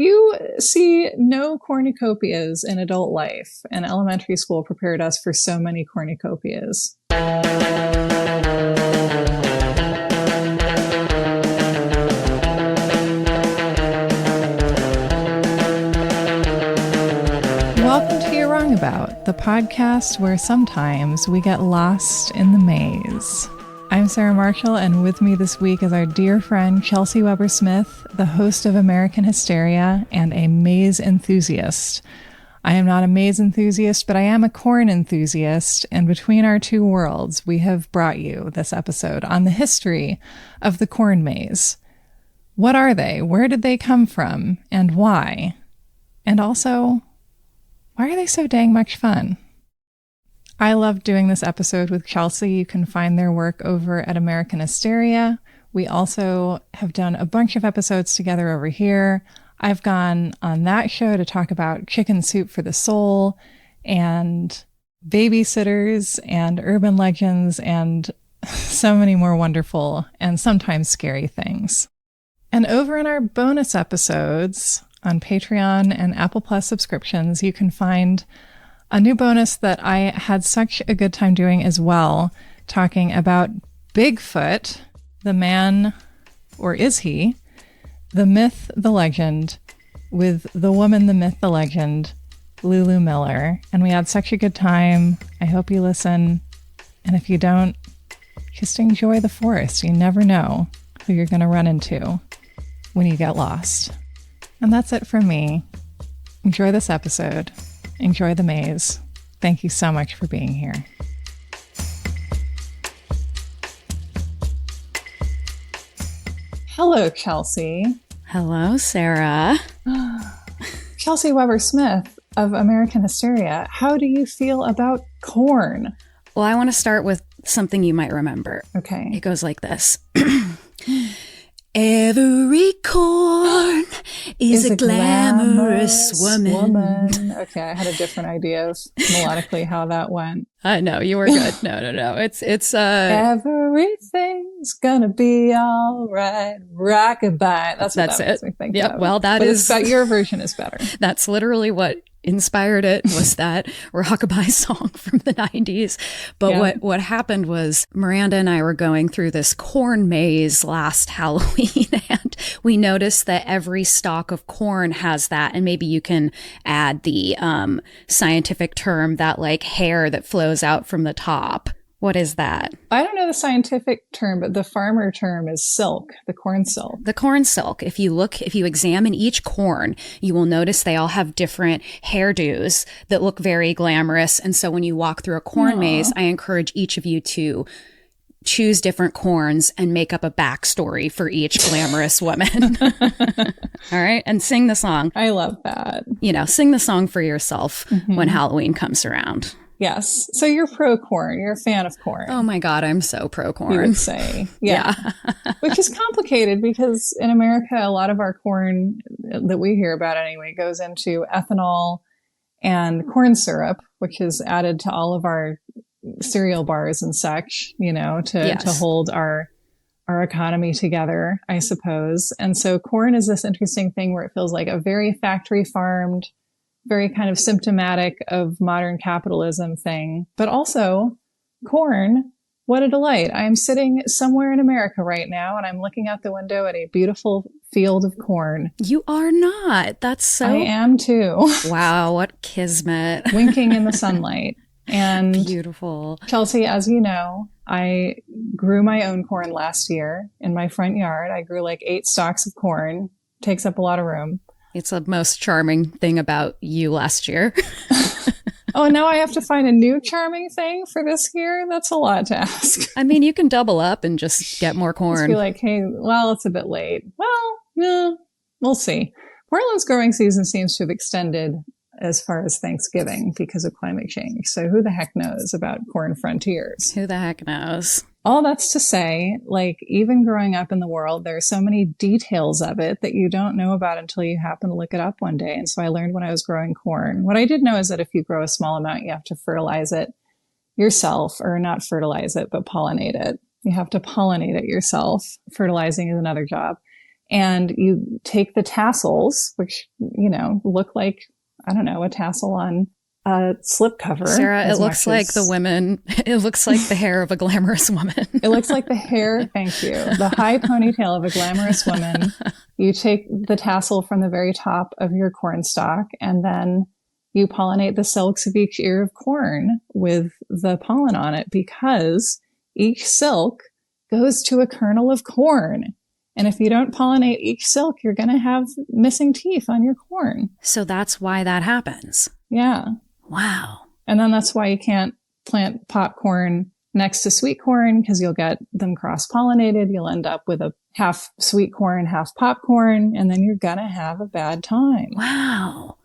You see no cornucopias in adult life, and elementary school prepared us for so many cornucopias. Welcome to You're Wrong About, the podcast where sometimes we get lost in the maze. I'm Sarah Marshall, and with me this week is our dear friend Chelsey Weber Smith, the host of American Hysteria and a maze enthusiast. I am not a maze enthusiast, but I am a corn enthusiast, and between our two worlds, we have brought you this episode on the history of the corn maze. What are they? Where did they come from? And why? And also, why are they so dang much fun? I loved doing this episode with Chelsey. You can find their work over at American Hysteria. We also have done a bunch of episodes together over here. I've gone on that show to talk about Chicken Soup for the Soul and babysitters and urban legends and so many more wonderful and sometimes scary things. And over in our bonus episodes on Patreon and Apple Plus subscriptions, you can find a new bonus that I had such a good time doing as well, talking about Bigfoot, the man, or is he, the myth, the legend, with the woman, the myth, the legend, Lulu Miller. And we had such a good time. I hope you listen. And if you don't, just enjoy the forest. You never know who you're going to run into when you get lost. And that's it from me. Enjoy this episode. Enjoy the maze. Thank you so much for being here. Hello, Chelsey. Hello, Sarah. Chelsey Weber Smith of American Hysteria. How do you feel about corn? Well, I want to start with something you might remember. Okay. It goes like this. Every corn is a glamorous woman. Okay, I had a different idea of melodically how that went. No, you were good. No. It's everything's gonna be all right. Rockabye. That's what that makes me think of. Well, your version is better. That's literally what inspired it, was that rockabye song from the 90s. But Yeah. what happened was Miranda and I were going through this corn maze last Halloween, and we noticed that every stalk of corn has that. And maybe you can add the scientific term, that like hair that flows out from the top. What is that? I don't know the scientific term, but the farmer term is silk, the corn silk. The corn silk. If you examine each corn, you will notice they all have different hairdos that look very glamorous. And so when you walk through a corn maze, I encourage each of you to choose different corns and make up a backstory for each glamorous woman. All right. And sing the song. I love that. Sing the song for yourself when Halloween comes around. Yes. So you're pro corn. You're a fan of corn. Oh my God, I'm so pro corn. You would say. Yeah. Which is complicated because in America, a lot of our corn that we hear about anyway goes into ethanol and corn syrup, which is added to all of our cereal bars and such, to hold our economy together, I suppose. And so corn is this interesting thing where it feels like a very factory farmed, very kind of symptomatic of modern capitalism thing. But also, corn, what a delight. I am sitting somewhere in America right now, and I'm looking out the window at a beautiful field of corn. You are not. That's so... I am too. Wow, what kismet. Winking in the sunlight. And beautiful. Chelsey, as you know, I grew my own corn last year in my front yard. I grew like 8 stalks of corn. Takes up a lot of room. It's the most charming thing about you last year. Oh, and now I have to find a new charming thing for this year? That's a lot to ask. I mean, you can double up and just get more corn. Just be like, hey, well, it's a bit late. Well, yeah, we'll see. Portland's growing season seems to have extended as far as Thanksgiving because of climate change. So who the heck knows about corn frontiers? Who the heck knows? All that's to say, like, even growing up in the world, there are so many details of it that you don't know about until you happen to look it up one day. And so I learned when I was growing corn. What I did know is that if you grow a small amount, you have to fertilize it yourself, or not fertilize it, but pollinate it. You have to pollinate it yourself. Fertilizing is another job. and you take the tassels, which, look like, I don't know, a tassel on a slipcover. Sarah, it looks like it looks like the hair of a glamorous woman. It looks like the hair, thank you, the high ponytail of a glamorous woman. You take the tassel from the very top of your corn stalk, and then you pollinate the silks of each ear of corn with the pollen on it, because each silk goes to a kernel of corn. And if you don't pollinate each silk, you're going to have missing teeth on your corn. So that's why that happens. Yeah. Wow. And then that's why you can't plant popcorn next to sweet corn, because you'll get them cross-pollinated. You'll end up with a half sweet corn, half popcorn, and then you're going to have a bad time. Wow.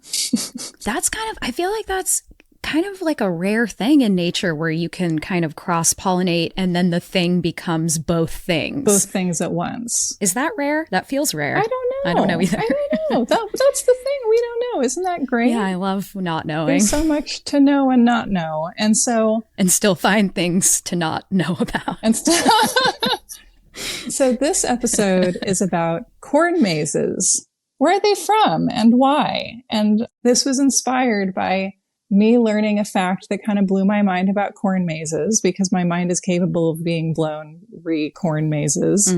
I feel like that's kind of like a rare thing in nature where you can kind of cross-pollinate and then the thing becomes both things. Both things at once. Is that rare? That feels rare. I don't know. I don't know either. I don't know. That's the thing. We don't know. Isn't that great? Yeah, I love not knowing. There's so much to know and not know. And still find things to not know about. So this episode is about corn mazes. Where are they from and why? And this was inspired by me learning a fact that kind of blew my mind about corn mazes, because my mind is capable of being blown corn mazes,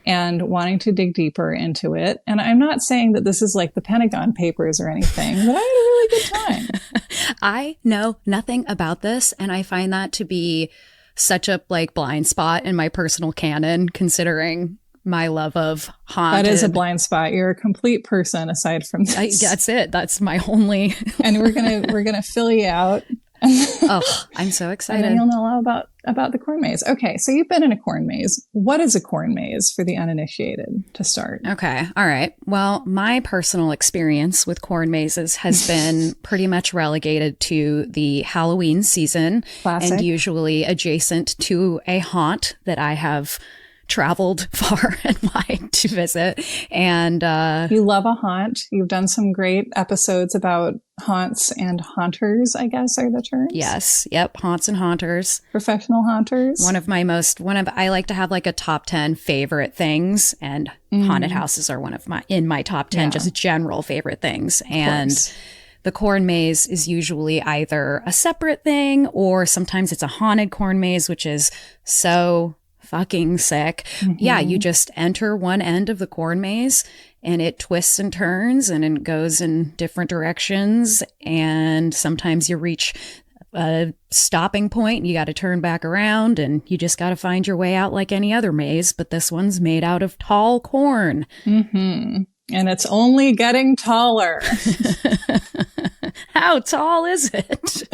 and wanting to dig deeper into it. And I'm not saying that this is like the Pentagon Papers or anything, but I had a really good time. I know nothing about this, and I find that to be such a blind spot in my personal canon, considering my love of haunted. That is a blind spot. You're a complete person aside from this. That's it. That's my only. And we're gonna fill you out. Oh, I'm so excited. And then you'll know all about the corn maze. Okay, so you've been in a corn maze. What is a corn maze for the uninitiated to start? Okay, all right. Well, my personal experience with corn mazes has been pretty much relegated to the Halloween season. Classic. And usually adjacent to a haunt that I have traveled far and wide to visit. And you love a haunt. You've done some great episodes about haunts and haunters, I guess are the terms. Yes. Yep. Haunts and haunters. Professional haunters. I like to have like a top 10 favorite things, and haunted houses are in my top 10, just general favorite things. And the corn maze is usually either a separate thing, or sometimes it's a haunted corn maze, which is so fucking sick. Yeah, you just enter one end of the corn maze and it twists and turns and it goes in different directions, and sometimes you reach a stopping point and you got to turn back around, and you just got to find your way out like any other maze, but this one's made out of tall corn. And it's only getting taller. How tall is it?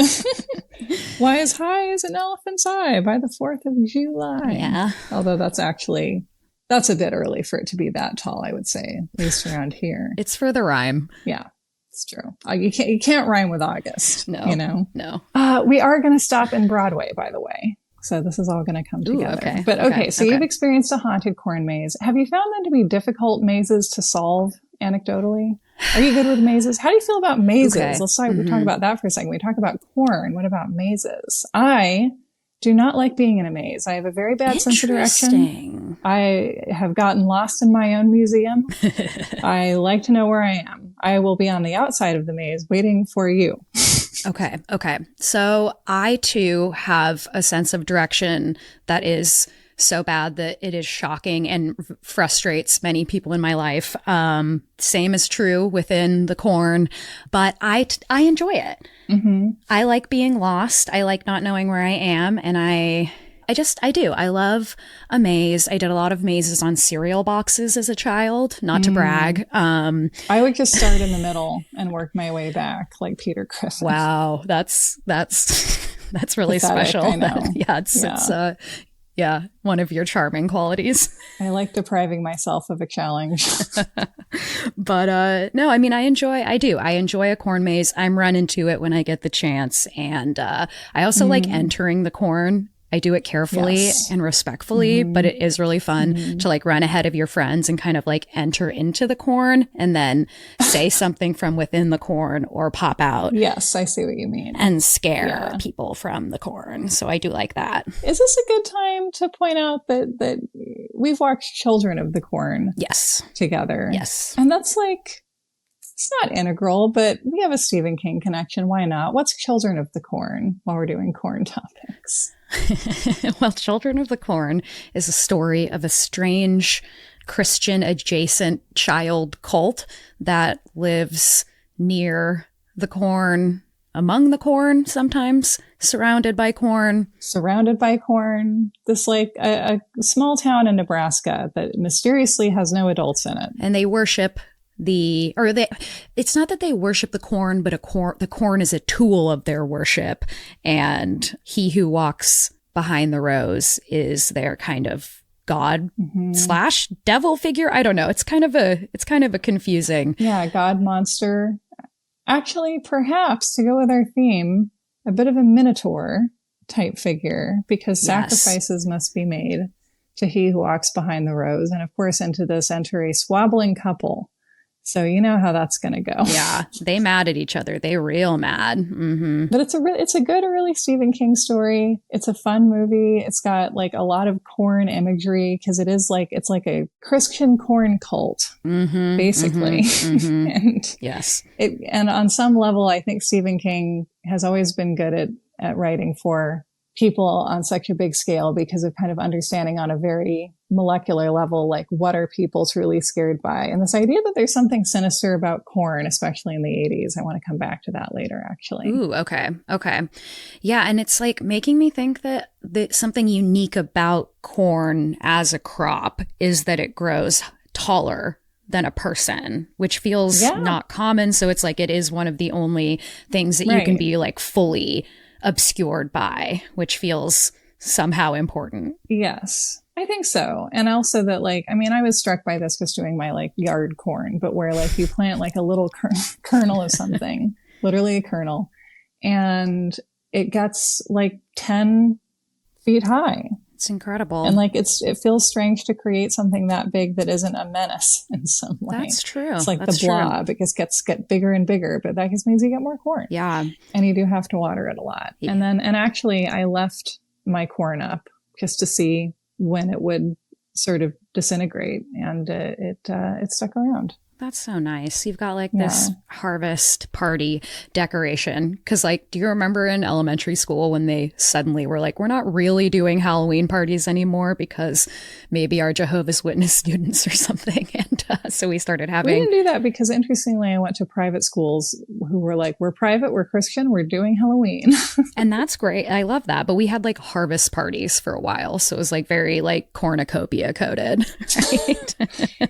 Why, as high as an elephant's eye by the 4th of July. Yeah. Although that's a bit early for it to be that tall, I would say, at least around here. It's for the rhyme. Yeah, it's true. You can't rhyme with August. No. No. We are going to stop in Broadway, by the way. So this is all going to come together. Okay. But okay, so you've experienced a haunted corn maze. Have you found them to be difficult mazes to solve anecdotally? Are you good with mazes? How do you feel about mazes? Okay. Let's talk about that for a second. We talk about corn. What about mazes? I do not like being in a maze. I have a very bad sense of direction. I have gotten lost in my own museum. I like to know where I am. I will be on the outside of the maze waiting for you. Okay. So I too have a sense of direction that is so bad that it is shocking and frustrates many people in my life. Same is true within the corn, but I enjoy it. I like being lost. I like not knowing where I am. And I do. I love a maze. I did a lot of mazes on cereal boxes as a child, not to brag. I would just start in the middle and work my way back like Peter Griffin. Wow. That's really pathetic, special. I know. It's one of your charming qualities. I like depriving myself of a challenge. But no, I mean, I enjoy a corn maze. I'm running to it when I get the chance. And I also like entering the corn. I do it carefully and respectfully, but it is really fun to like run ahead of your friends and kind of like enter into the corn and then say something from within the corn or pop out. Yes, I see what you mean. And scare people from the corn. So I do like that. Is this a good time to point out that we've watched Children of the Corn. Yes. Together. Yes. And that's like, it's not integral, but we have a Stephen King connection. Why not? What's Children of the Corn while we're doing corn topics? Well, Children of the Corn is a story of a strange Christian adjacent child cult that lives near the corn, among the corn, sometimes surrounded by corn. Surrounded by corn. This like a small town in Nebraska that mysteriously has no adults in it. And they worship it's not that they worship the corn, but the corn is a tool of their worship. And he who walks behind the rows is their kind of god / devil figure. I don't know. It's kind of a confusing. Yeah. God monster. Actually, perhaps to go with our theme, a bit of a minotaur type figure, because sacrifices must be made to he who walks behind the rows. And of course, into this enter a squabbling couple. So you know how that's going to go. Yeah, they mad at each other. They real mad. Mm-hmm. But it's a good early Stephen King story. It's a fun movie. It's got like a lot of corn imagery because it's like a Christian corn cult, basically. Mm-hmm. And yes, and on some level, I think Stephen King has always been good at writing for people on such a big scale because of kind of understanding on a very molecular level, like what are people truly scared by? And this idea that there's something sinister about corn, especially in the 80s. I want to come back to that later, actually. Ooh, okay. Yeah, and it's like making me think that something unique about corn as a crop is that it grows taller than a person, which feels not common. So it's like it is one of the only things that you can be like fully obscured by, which feels somehow important. Yes, I think so. And also that like, I mean, I was struck by this just doing my like yard corn, but where like you plant like a little kernel of something, literally a kernel, and it gets like 10 feet high. It's incredible. And like, it feels strange to create something that big that isn't a menace in some way. That's true. It's like That's the blob. True. It just gets bigger and bigger, but that just means you get more corn. Yeah. And you do have to water it a lot. Yeah. And actually I left my corn up just to see when it would sort of disintegrate, and it stuck around. That's so nice. You've got like this harvest party decoration. Because like, do you remember in elementary school when they suddenly were like, we're not really doing Halloween parties anymore because maybe our Jehovah's Witness students or something. And so we started having... We didn't do that because interestingly, I went to private schools who were like, we're private, we're Christian, we're doing Halloween. And that's great. I love that. But we had like harvest parties for a while. So it was like very like cornucopia coded. Right?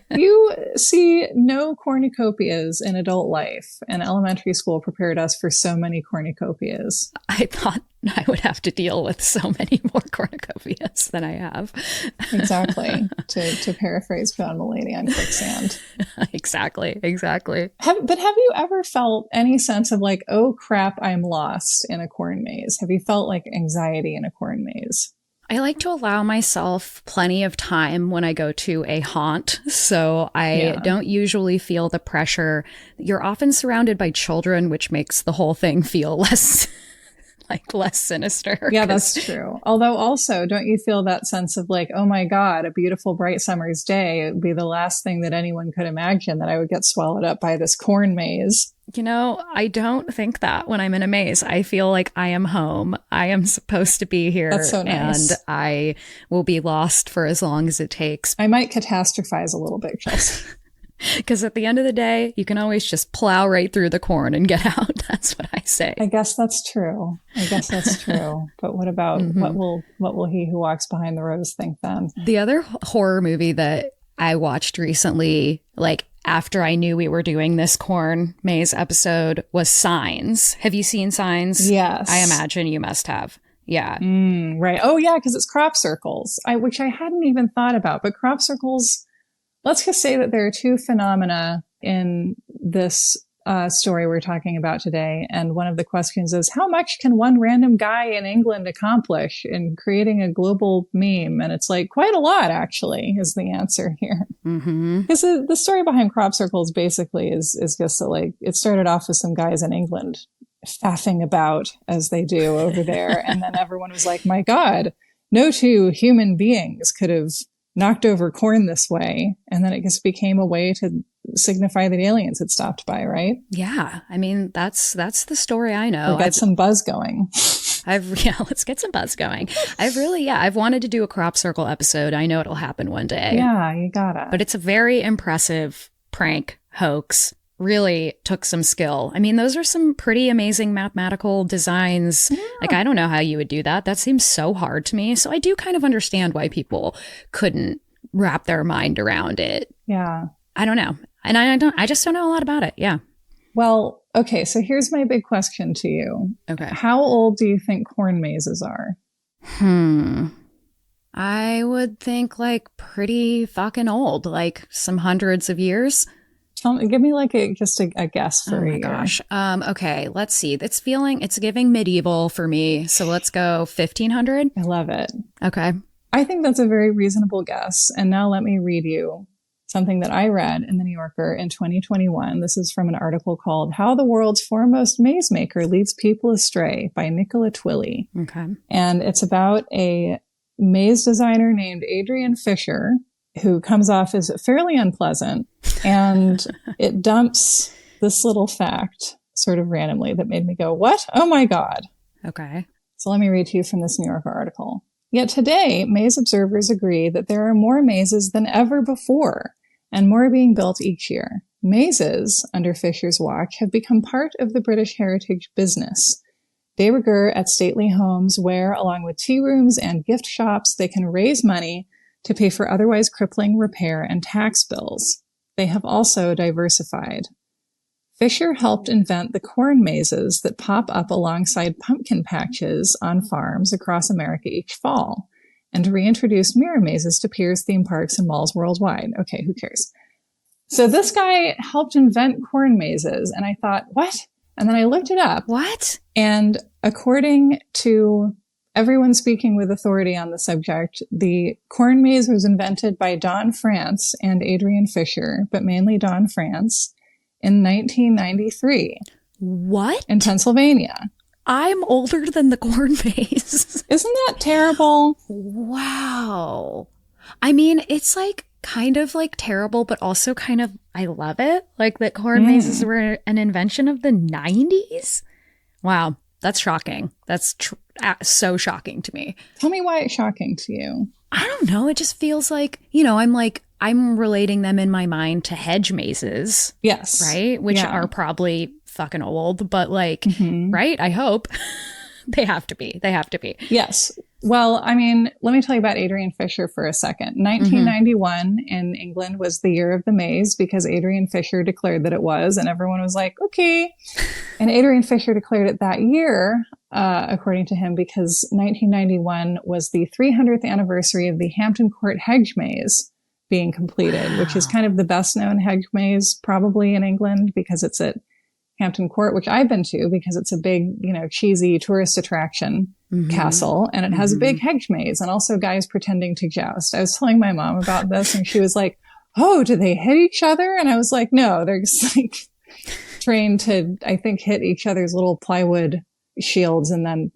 You see no cornucopias in adult life, and elementary school prepared us for so many cornucopias. I thought I would have to deal with so many more cornucopias than I have. Exactly. to paraphrase John Mulaney on Quicksand. Exactly. But have you ever felt any sense of like, oh crap, I'm lost in a corn maze? Have you felt like anxiety in a corn maze? I like to allow myself plenty of time when I go to a haunt. So I don't usually feel the pressure. You're often surrounded by children, which makes the whole thing feel less sinister. Yeah, that's true. Although also, don't you feel that sense of like, oh my God, a beautiful bright summer's day. It would be the last thing that anyone could imagine that I would get swallowed up by this corn maze. You know, I don't think that when I'm in a maze. I feel like I am home. I am supposed to be here. That's so nice. And I will be lost for as long as it takes. I might catastrophize a little bit, Chelsey. Because at the end of the day, you can always just plow right through the corn and get out. That's what I say. I guess that's true. But what about what will he who walks behind the rows think then? The other horror movie that I watched recently, like after I knew we were doing this corn maze episode, was Signs. Have you seen Signs? Yes. I imagine you must have. Yeah. Right. Oh, yeah, because it's crop circles, which I hadn't even thought about. But crop circles, let's just say that there are two phenomena in this story we're talking about today. And one of the questions is, how much can one random guy in England accomplish in creating a global meme? And it's like, quite a lot, actually, is the answer here. Because the story behind crop circles basically is just that, like, it started off with some guys in England faffing about as they do over there. And then everyone was like, my God, no two human beings could have knocked over corn this way. And then it just became a way to signify that aliens had stopped by, right? Yeah. I mean, that's the story I know. Got some buzz going. Let's get some buzz going. I've wanted to do a crop circle episode. I know it'll happen one day. Yeah, you gotta. But it's a very impressive prank hoax. Really took some skill. I mean, those are some pretty amazing mathematical designs. Yeah. Like, I don't know how you would do that. That seems so hard to me. So I do kind of understand why people couldn't wrap their mind around it. Yeah. I don't know. And I just don't know a lot about it. Yeah. Well, okay. So here's my big question to you. Okay. How old do you think corn mazes are? I would think like pretty fucking old, like some hundreds of years. Give me like just a guess for you. Oh my gosh. Okay, let's see. It's giving medieval for me. So let's go 1500. I love it. Okay. I think that's a very reasonable guess. And now let me read you something that I read in the New Yorker in 2021. This is from an article called How the World's Foremost Maze Maker Leads People Astray by Nicola Twilley. Okay. And it's about a maze designer named Adrian Fisher, who comes off as fairly unpleasant. And it dumps this little fact sort of randomly that made me go, what? Oh my God. Okay. So let me read to you from this New Yorker article. Yet today, maze observers agree that there are more mazes than ever before, and more being built each year. Mazes, under Fisher's watch, have become part of the British heritage business. De rigueur at stately homes where, along with tea rooms and gift shops, they can raise money to pay for otherwise crippling repair and tax bills. They have also diversified. Fisher helped invent the corn mazes that pop up alongside pumpkin patches on farms across America each fall, and reintroduced mirror mazes to piers, theme parks, and malls worldwide. Okay, who cares? So this guy helped invent corn mazes, and I thought, what? And then I looked it up. What? And according to everyone speaking with authority on the subject, the corn maze was invented by Don France and Adrian Fisher, but mainly Don France, in 1993. What? In Pennsylvania. I'm older than the corn maze. Isn't that terrible? Wow. I mean, it's like kind of like terrible, but also kind of, I love it. Like that corn mazes were an invention of the 90s. Wow. That's shocking. That's so shocking to me. Tell me why it's shocking to you. I don't know. It just feels like, I'm relating them in my mind to hedge mazes. Yes. Right? Which are probably fucking old, but right? I hope. They have to be. Yes. Well, I mean, let me tell you about Adrian Fisher for a second. 1991 in England was the year of the maze because Adrian Fisher declared that it was, and everyone was like, okay. And Adrian Fisher declared it that year, according to him, because 1991 was the 300th anniversary of the Hampton Court hedge maze being completed, which is kind of the best known hedge maze probably in England because it's at Hampton Court, which I've been to because it's a big, cheesy tourist attraction castle. And it has a big hedge maze and also guys pretending to joust. I was telling my mom about this and she was like, oh, do they hit each other? And I was like, no, they're just like trained to, I think, hit each other's little plywood shields and then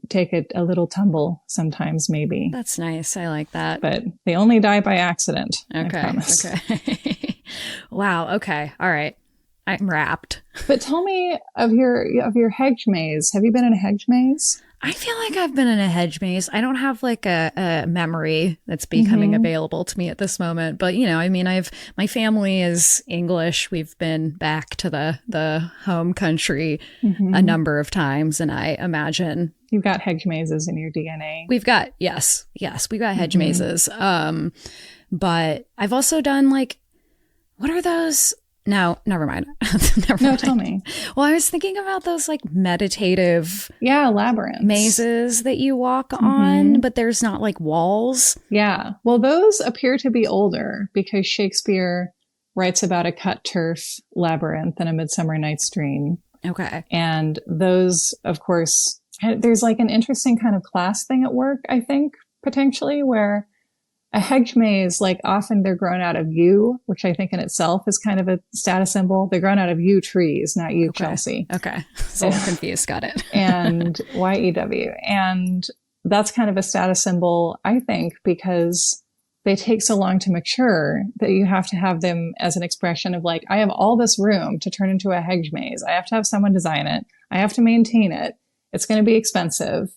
take a little tumble sometimes, maybe. That's nice. I like that. But they only die by accident. Okay. I promise. Okay. Wow. Okay. All right. I'm wrapped. But tell me of your hedge maze. Have you been in a hedge maze? I feel like I've been in a hedge maze. I don't have like a memory that's becoming available to me at this moment. But, my family is English. We've been back to the home country a number of times. And I imagine you've got hedge mazes in your DNA. We've got, yes, we've got hedge mazes. But I've also done what are those? No, never mind. No, tell me. Well, I was thinking about those meditative labyrinths mazes that you walk on, but there's not walls. Yeah. Well, those appear to be older because Shakespeare writes about a cut turf labyrinth in A Midsummer Night's Dream. Okay. And those, of course, there's an interesting kind of class thing at work, I think, potentially, where a hedge maze, often they're grown out of yew, which I think in itself is kind of a status symbol. They're grown out of yew trees, not yew, Chelsey. Okay. So I'm confused. Got it. And YEW. And that's kind of a status symbol, I think, because they take so long to mature that you have to have them as an expression of like, I have all this room to turn into a hedge maze. I have to have someone design it. I have to maintain it. It's going to be expensive,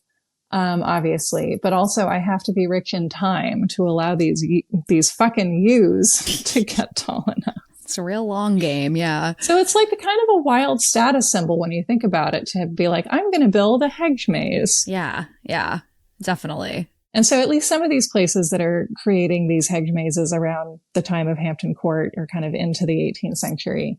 obviously, but also I have to be rich in time to allow these fucking yews to get tall enough. It's a real long game. Yeah. So it's like a kind of a wild status symbol when you think about it, to be like, I'm going to build a hedge maze. Yeah. Yeah, definitely. And so at least some of these places that are creating these hedge mazes around the time of Hampton Court, or kind of into the 18th century,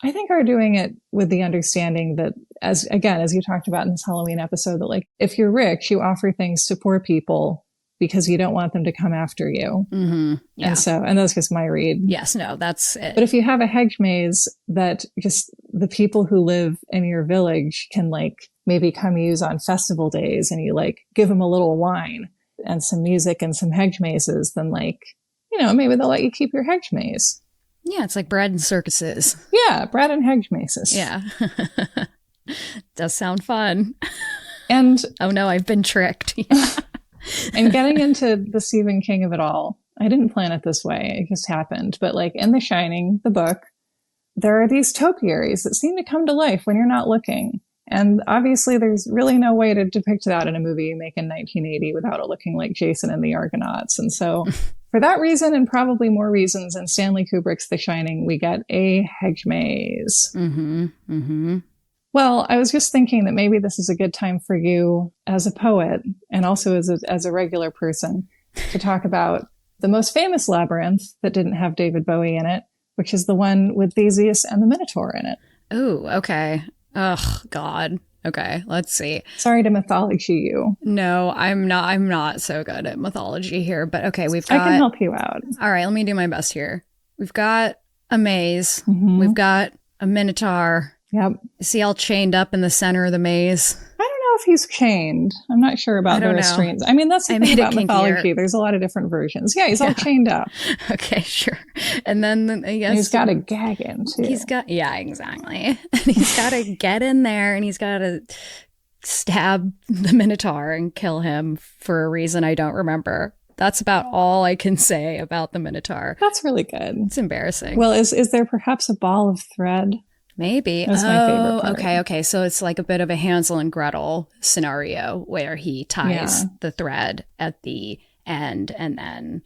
I think are doing it with the understanding that, as you talked about in this Halloween episode, that like, if you're rich, you offer things to poor people because you don't want them to come after you. Mm-hmm. Yeah. And that's just my read. Yes, no, that's it. But if you have a hedge maze that just the people who live in your village can like maybe come use on festival days, and you like give them a little wine and some music and some hedge mazes, then like, maybe they'll let you keep your hedge maze. Yeah, it's like bread and circuses. Yeah, bread and hedge mazes. Yeah. Does sound fun. And oh no, I've been tricked. Yeah. And getting into the Stephen King of it all, I didn't plan it this way. It just happened. But like in The Shining, the book, there are these topiaries that seem to come to life when you're not looking. And obviously there's really no way to depict that in a movie you make in 1980 without it looking like Jason and the Argonauts. And so for that reason, and probably more reasons, in Stanley Kubrick's The Shining, we get a hedge maze. Mm-hmm. Mm-hmm. Well, I was just thinking that maybe this is a good time for you as a poet, and also as a regular person, to talk about the most famous labyrinth that didn't have David Bowie in it, which is the one with Theseus and the Minotaur in it. Oh, okay. Oh, God. Okay, let's see. Sorry to mythology you. No, I'm not so good at mythology here, but okay, I can help you out. All right, let me do my best here. We've got a maze. Mm-hmm. We've got a Minotaur. Yep. Is he all chained up in the center of the maze? I don't know if he's chained. I'm not sure about the restraints. I mean, that's the thing about mythology. There's a lot of different versions. Yeah, he's all chained up. Okay, sure. And then I guess and he's got a gag in too. Exactly. And he's got to get in there, and he's got to stab the Minotaur and kill him for a reason I don't remember. That's about all I can say about the Minotaur. That's really good. It's embarrassing. Well, is there perhaps a ball of thread? Maybe. That's my favorite part. Okay. So it's like a bit of a Hansel and Gretel scenario where he ties the thread at the end and then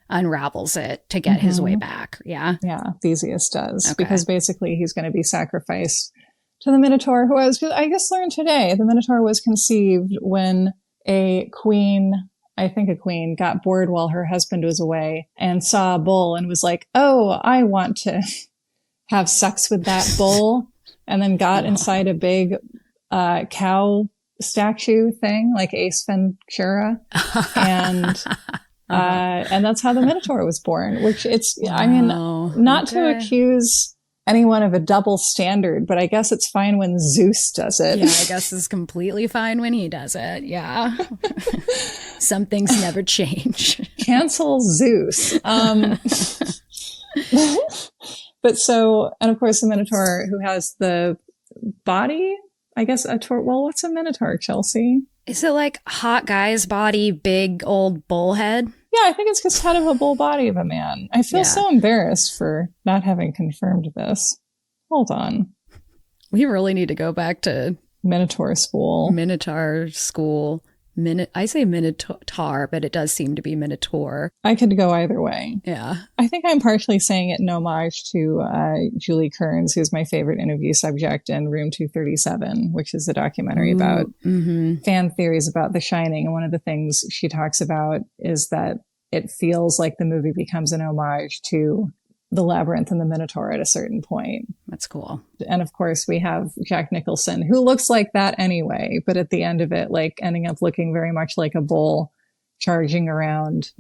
unravels it to get his way back. Yeah. Yeah. Theseus does. Because basically he's going to be sacrificed to the Minotaur, who I just learned today, the Minotaur was conceived when a queen, got bored while her husband was away and saw a bull and was like, oh, I want to have sex with that bull, and then got inside a big cow statue thing like Ace Ventura, and that's how the Minotaur was born. Which not to accuse anyone of a double standard, but I guess it's fine when Zeus does it. Yeah, I guess it's completely fine when he does it. Yeah. Some things never change. Cancel Zeus. But and of course the Minotaur, who has the body, I guess, what's a Minotaur, Chelsey? Is it like hot guy's body, big old bullhead? Yeah, I think it's just kind of a bull body of a man. I feel so embarrassed for not having confirmed this. Hold on. We really need to go back to Minotaur school. I say Minotaur, but it does seem to be Minotaur. I could go either way. Yeah. I think I'm partially saying it in homage to Julie Kearns, who's my favorite interview subject in Room 237, which is a documentary about fan theories about The Shining. And one of the things she talks about is that it feels like the movie becomes an homage to the Labyrinth and the Minotaur at a certain point. That's cool. And of course we have Jack Nicholson, who looks like that anyway, but at the end of it, like ending up looking very much like a bull charging around,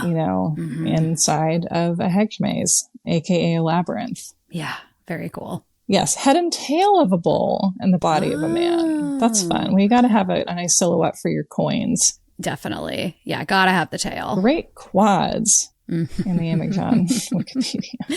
inside of a hedge maze, aka a labyrinth. Yeah. Very cool. Yes. Head and tail of a bull and the body of a man. That's fun. Well, you got to have a nice silhouette for your coins. Definitely. Yeah. Gotta have the tail. Great quads. In the image on Wikipedia.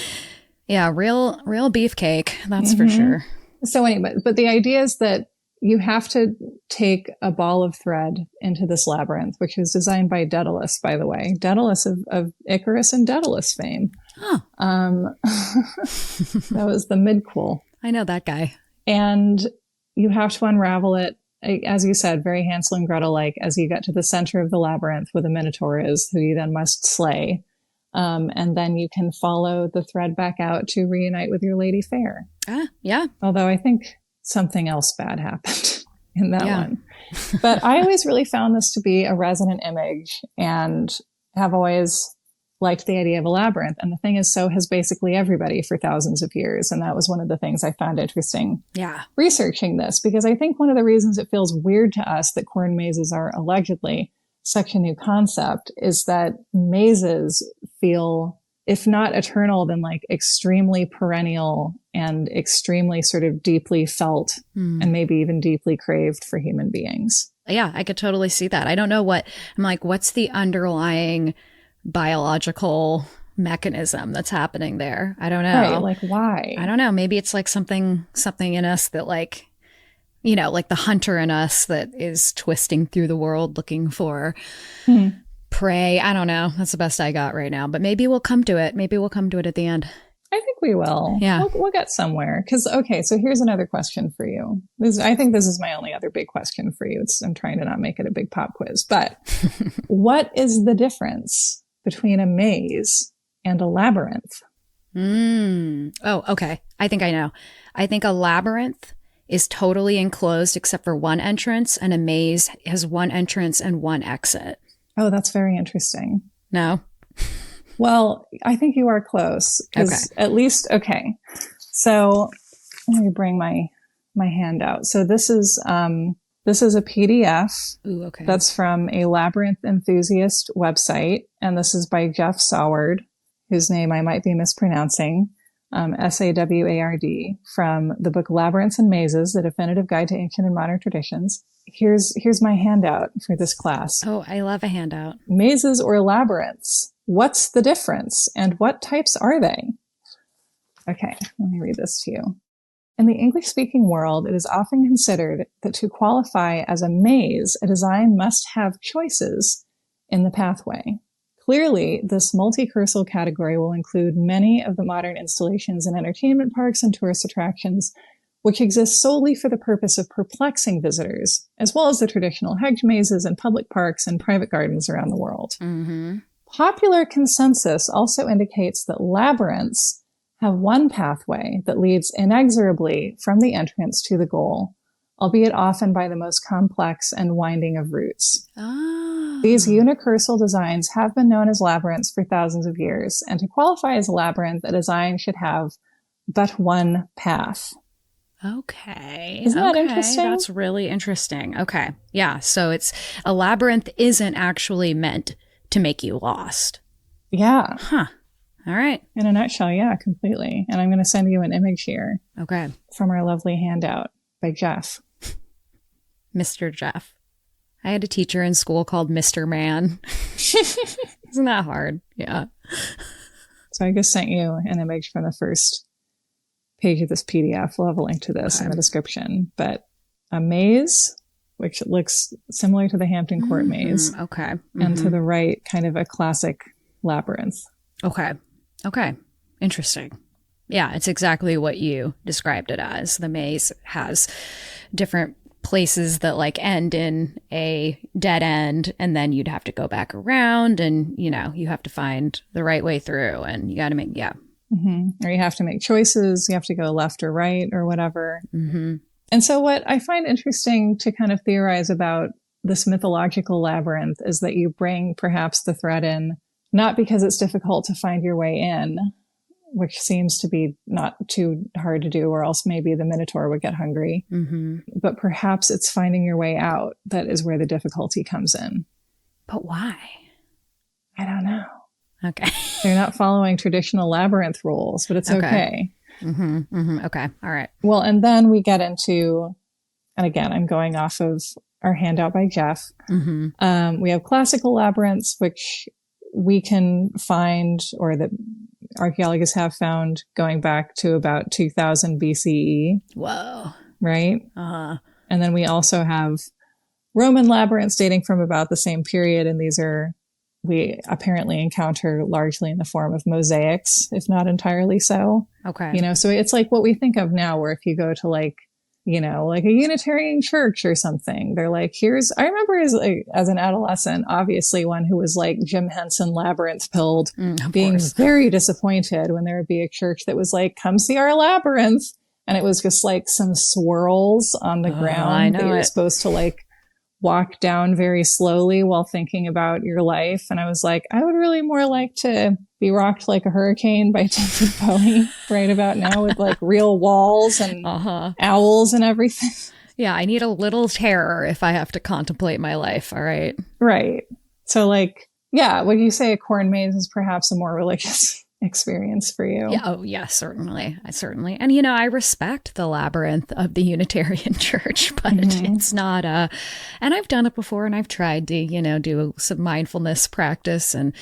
Yeah, real beefcake, that's for sure. So anyway, but the idea is that you have to take a ball of thread into this labyrinth, which was designed by Daedalus, by the way. Daedalus of Icarus and Daedalus fame. Oh. That was the midquel. I know that guy. And you have to unravel it, as you said, very Hansel and Gretel-like, as you get to the center of the labyrinth where the Minotaur is, who you then must slay. And then you can follow the thread back out to reunite with your Lady Fair. Yeah. Although I think something else bad happened in that one. But I always really found this to be a resonant image and have always liked the idea of a labyrinth. And the thing is, so has basically everybody for thousands of years. And that was one of the things I found interesting researching this, because I think one of the reasons it feels weird to us that corn mazes are allegedly such a new concept is that mazes feel, if not eternal, then like extremely perennial and extremely sort of deeply felt and maybe even deeply craved for human beings. Yeah, I could totally see that. I don't know I'm like, what's the underlying biological mechanism that's happening there? I don't know. Right, like why? I don't know. Maybe it's like something in us that like, you know, like the hunter in us that is twisting through the world looking for prey. I don't know. That's the best I got right now. But maybe we'll come to it. Maybe we'll come to it at the end. I think we will. Yeah. We'll get somewhere. Because, okay, so here's another question for you. I think this is my only other big question for you. I'm trying to not make it a big pop quiz. But what is the difference between a maze and a labyrinth? Oh, okay. I think I know. I think a labyrinth is totally enclosed except for one entrance, and a maze has one entrance and one exit. Oh, that's very interesting. No? Well, I think you are close. Because at least, okay. So let me bring my handout. So this is a PDF. Ooh, okay. That's from a labyrinth enthusiast website. And this is by Jeff Saward, whose name I might be mispronouncing. Saward, from the book Labyrinths and Mazes, The Definitive Guide to Ancient and Modern Traditions. Here's my handout for this class. Oh, I love a handout. Mazes or labyrinths? What's the difference? And what types are they? Okay, let me read this to you. In the English-speaking world, it is often considered that to qualify as a maze, a design must have choices in the pathway. Clearly, this multi-cursal category will include many of the modern installations in entertainment parks and tourist attractions, which exist solely for the purpose of perplexing visitors, as well as the traditional hedge mazes in public parks and private gardens around the world. Mm-hmm. Popular consensus also indicates that labyrinths have one pathway that leads inexorably from the entrance to the goal, albeit often by the most complex and winding of routes. These unicursal designs have been known as labyrinths for thousands of years, and to qualify as a labyrinth, a design should have but one path. Okay. Isn't that interesting? That's really interesting. Okay. Yeah. So it's a labyrinth isn't actually meant to make you lost. Yeah. Huh. All right. In a nutshell, yeah, completely. And I'm going to send you an image here. Okay. From our lovely handout by Jeff. Mr. Jeff. I had a teacher in school called Mr. Man. Isn't that hard? Yeah. So I just sent you an image from the first page of this PDF. We'll have a link to this in the description. But a maze, which looks similar to the Hampton Court maze. Okay. And to the right, kind of a classic labyrinth. Okay. Okay. Interesting. Yeah, it's exactly what you described it as. The maze has different places that like end in a dead end, and then you'd have to go back around, and you know, you have to find the right way through, and you got to make or you have to make choices. You have to go left or right or whatever. And so what I find interesting to kind of theorize about this mythological labyrinth is that you bring perhaps the thread in, not because it's difficult to find your way in, which seems to be not too hard to do, or else maybe the Minotaur would get hungry. But perhaps it's finding your way out that is where the difficulty comes in. But why? I don't know. Okay. They're not following traditional labyrinth rules, but it's okay. Okay. All right. Well, and then we get into, and again, I'm going off of our handout by Jeff. We have classical labyrinths, which we can find, or that archaeologists have found, going back to about 2000 BCE. Whoa. Right? Uh-huh. And then we also have Roman labyrinths dating from about the same period. And these are, we apparently encounter largely in the form of mosaics, if not entirely so. Okay. You know, so it's like what we think of now, where if you go to like, you know, like a Unitarian church or something, they're like, I remember as an adolescent, obviously one who was like Jim Henson labyrinth pilled, being very disappointed when there would be a church that was like, come see our labyrinth. And it was just like some swirls on the ground that you're supposed to like walk down very slowly while thinking about your life. And I was like, I would really more like to be rocked like a hurricane by David Bowie right about now, with like real walls and owls and everything. Yeah, I need a little terror if I have to contemplate my life. All right. Right. So like, yeah, would you say a corn maze is perhaps a more religious experience for you? Yeah. Oh, yeah, certainly. And, you know, I respect the labyrinth of the Unitarian Church, but it's not and I've done it before, and I've tried to, you know, do some mindfulness practice and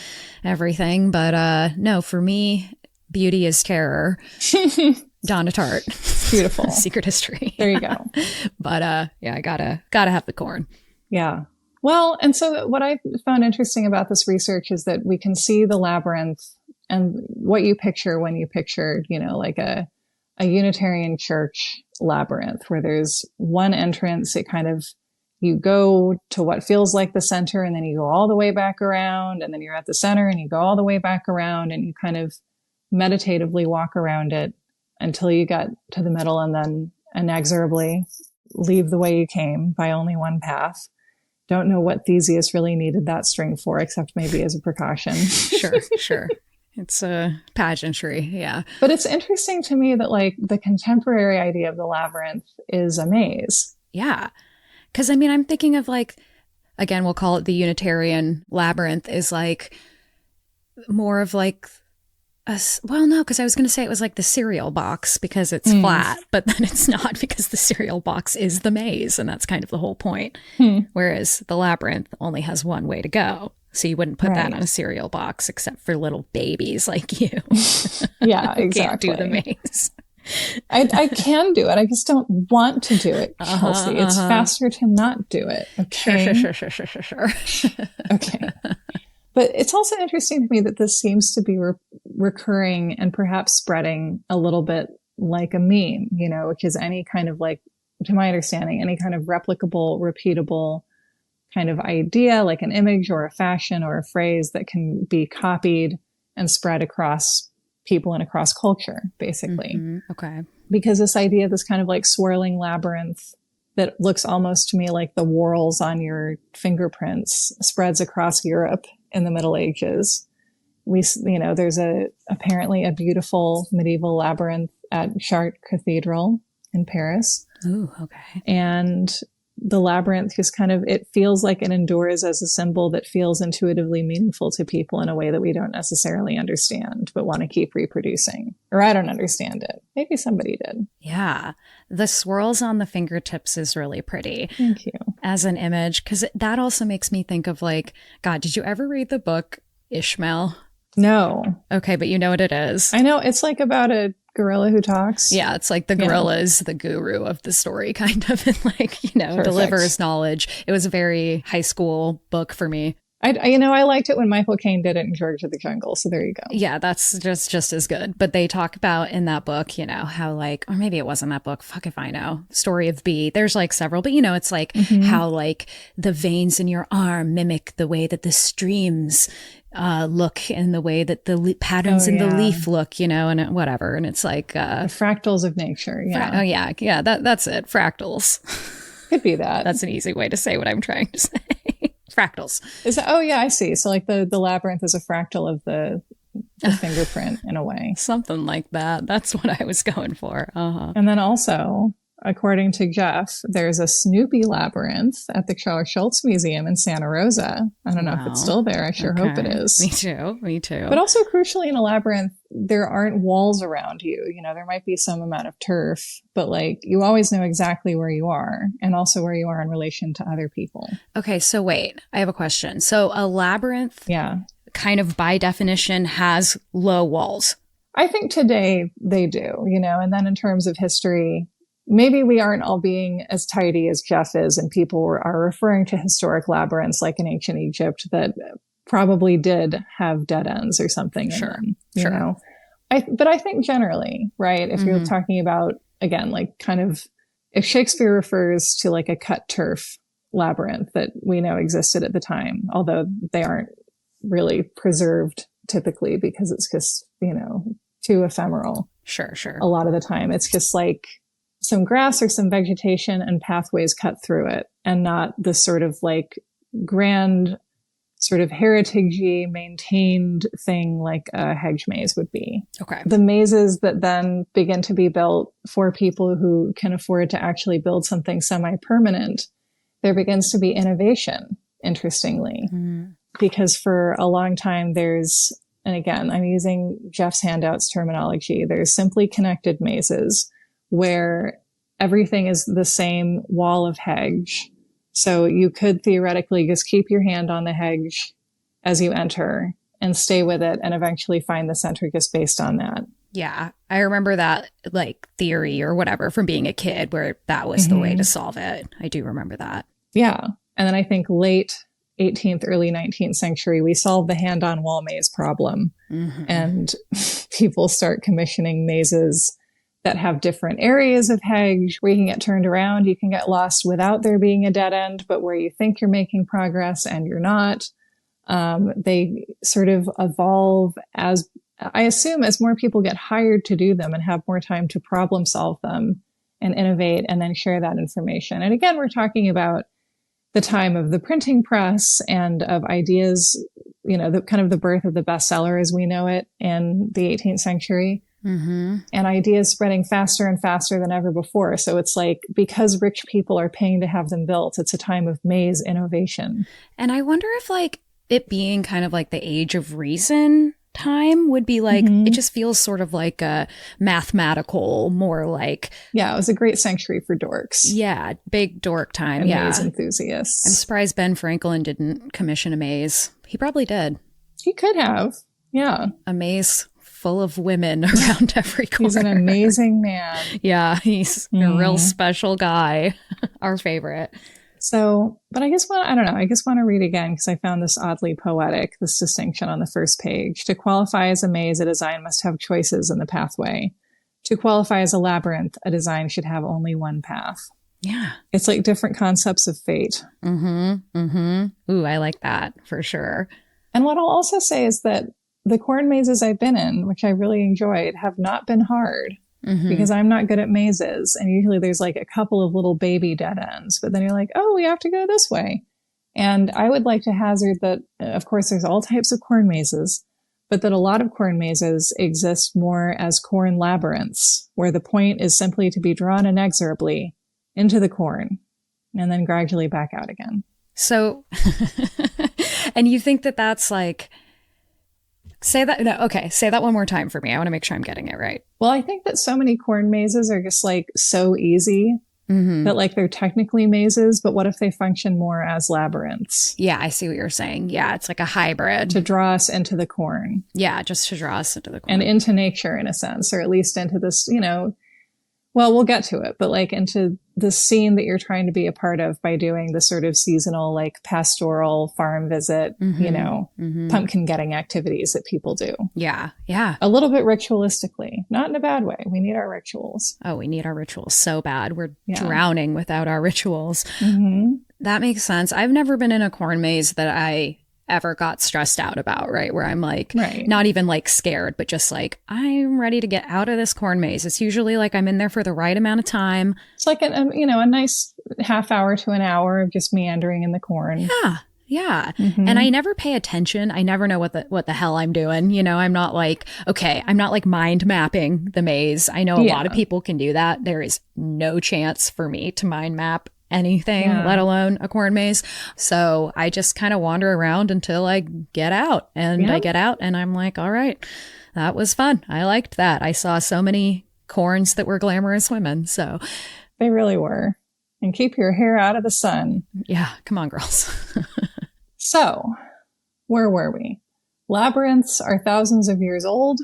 everything. But no, for me, beauty is terror. Donna Tartt. Beautiful. Secret History. There you go. But yeah, I gotta have the corn. Yeah. Well, and so what I found interesting about this research is that we can see the labyrinth and what you picture when you pictured, you know, like a Unitarian church labyrinth, where there's one entrance. It kind of, you go to what feels like the center, and then you go all the way back around, and then you're at the center and you go all the way back around, and you kind of meditatively walk around it until you get to the middle, and then inexorably leave the way you came by only one path. Don't know what Theseus really needed that string for, except maybe as a precaution. Sure. It's a pageantry, yeah. But it's interesting to me that like the contemporary idea of the labyrinth is a maze. Yeah. Because I mean, I'm thinking of like, again, we'll call it the Unitarian labyrinth, is like more of like well, no, because I was going to say it was like the cereal box because it's flat, but then it's not, because the cereal box is the maze, and that's kind of the whole point. Whereas the labyrinth only has one way to go. So you wouldn't put that on a cereal box, except for little babies like you. Yeah, exactly. Can't do the maze. I can do it. I just don't want to do it, Chelsey. It's faster to not do it. Okay. Sure. Okay. But it's also interesting to me that this seems to be recurring and perhaps spreading a little bit like a meme, you know, which is any kind of like, to my understanding, any kind of replicable, repeatable kind of idea, like an image or a fashion or a phrase that can be copied and spread across people and across culture, basically. Okay. Because this idea of this kind of like swirling labyrinth that looks almost to me like the whorls on your fingerprints spreads across Europe in the Middle Ages. There's apparently a beautiful medieval labyrinth at Chartres Cathedral in Paris. Ooh, okay. And the labyrinth just kind of, it feels like it endures as a symbol that feels intuitively meaningful to people in a way that we don't necessarily understand, but want to keep reproducing. Or I don't understand it. Maybe somebody did. Yeah. The swirls on the fingertips is really pretty. Thank you. As an image, because that also makes me think of like, God, did you ever read the book Ishmael? No. Okay, but you know what it is. I know. It's like about a gorilla who talks. Yeah, it's like the gorilla is the guru of the story, kind of, and like, you know, delivers knowledge. It was a very high school book for me. I liked it when Michael Caine did it in George of the Jungle. So there you go. Yeah, that's just as good. But they talk about in that book, you know, how like, or maybe it wasn't that book. Fuck if I know. Story of Bee. There's like several, but you know, it's like how like the veins in your arm mimic the way that the streams look and the way that the patterns in the leaf look, you know, and whatever. And it's like the fractals of nature. Yeah. Yeah. That's it. Fractals. Could be that. That's an easy way to say what I'm trying to say. Fractals. Is that, I see. So like the labyrinth is a fractal of the fingerprint in a way. Something like that. That's what I was going for. And then also, according to Jeff, there's a Snoopy labyrinth at the Schultz Museum in Santa Rosa. I don't know if it's still there. I sure hope it is. Me too. But also crucially in a labyrinth, there aren't walls around you. You know, there might be some amount of turf, but like you always know exactly where you are and also where you are in relation to other people. Okay, so wait, I have a question. So a labyrinth kind of by definition has low walls. I think today they do, you know, and then in terms of history, maybe we aren't all being as tidy as Jeff is, and people are referring to historic labyrinths like in ancient Egypt that probably did have dead ends or something in them, you know? But I think generally, right, if you're talking about, again, like kind of, if Shakespeare refers to like a cut turf labyrinth that we know existed at the time, although they aren't really preserved typically because it's just, you know, too ephemeral. Sure. A lot of the time, it's just like some grass or some vegetation and pathways cut through it, and not the sort of like grand sort of heritage-y maintained thing like a hedge maze would be. Okay. The mazes that then begin to be built for people who can afford to actually build something semi-permanent, there begins to be innovation, interestingly, because for a long time there's, and again, I'm using Jeff's handouts terminology, there's simply connected mazes where everything is the same wall of hedge. So you could theoretically just keep your hand on the hedge as you enter and stay with it and eventually find the center just based on that. Yeah. I remember that like theory or whatever from being a kid where that was the way to solve it. I do remember that. Yeah. And then I think late 18th, early 19th century, we solved the hand-on wall maze problem. And people start commissioning mazes that have different areas of hedge where you can get turned around. You can get lost without there being a dead end, but where you think you're making progress and you're not. They sort of evolve as, I assume, as more people get hired to do them and have more time to problem solve them and innovate and then share that information. And again, we're talking about the time of the printing press and of ideas, you know, the kind of the birth of the bestseller as we know it in the 18th century. And ideas spreading faster and faster than ever before. So it's like, because rich people are paying to have them built, it's a time of maze innovation. And I wonder if like it being kind of like the age of reason time would be like, it just feels sort of like a mathematical, more like. Yeah, it was a great century for dorks. Yeah, big dork time. And yeah. maze enthusiasts. I'm surprised Ben Franklin didn't commission a maze. He probably did. He could have. Yeah. A maze full of women around every corner. He's an amazing man. Yeah, he's a real special guy. Our favorite. So, but I guess I don't know. I just want to read again because I found this oddly poetic, this distinction on the first page. To qualify as a maze, a design must have choices in the pathway. To qualify as a labyrinth, a design should have only one path. Yeah. It's like different concepts of fate. Ooh, I like that for sure. And what I'll also say is that the corn mazes I've been in, which I really enjoyed, have not been hard because I'm not good at mazes. And usually there's like a couple of little baby dead ends, but then you're like, oh, we have to go this way. And I would like to hazard that, of course, there's all types of corn mazes, but that a lot of corn mazes exist more as corn labyrinths, where the point is simply to be drawn inexorably into the corn and then gradually back out again. So, and you think that that's like, say that. No, okay. Say that one more time for me. I want to make sure I'm getting it right. Well, I think that so many corn mazes are just like so easy that like they're technically mazes, but what if they function more as labyrinths? Yeah, I see what you're saying. Yeah, it's like a hybrid. To draw us into the corn. Yeah, just to draw us into the corn. And into nature in a sense, or at least into this, you know, well, we'll get to it, but like into the scene that you're trying to be a part of by doing the sort of seasonal, like pastoral farm visit, you know, pumpkin getting activities that people do. Yeah. Yeah. A little bit ritualistically, not in a bad way. We need our rituals. Oh, we need our rituals so bad. We're drowning without our rituals. That makes sense. I've never been in a corn maze that I ever got stressed out about, right? Where I'm like, not even like scared, but just like, I'm ready to get out of this corn maze. It's usually like I'm in there for the right amount of time. It's like, you know, a nice half hour to an hour of just meandering in the corn. Yeah. Yeah. And I never pay attention. I never know what the hell I'm doing. You know, I'm not like, okay, I'm not like mind mapping the maze. I know a lot of people can do that. There is no chance for me to mind map anything, let alone a corn maze. So I just kind of wander around until I get out. And I get out and I'm like, all right, that was fun. I liked that. I saw so many corns that were glamorous women. So they really were. And keep your hair out of the sun. Yeah, come on, girls. So where were we? Labyrinths are thousands of years old,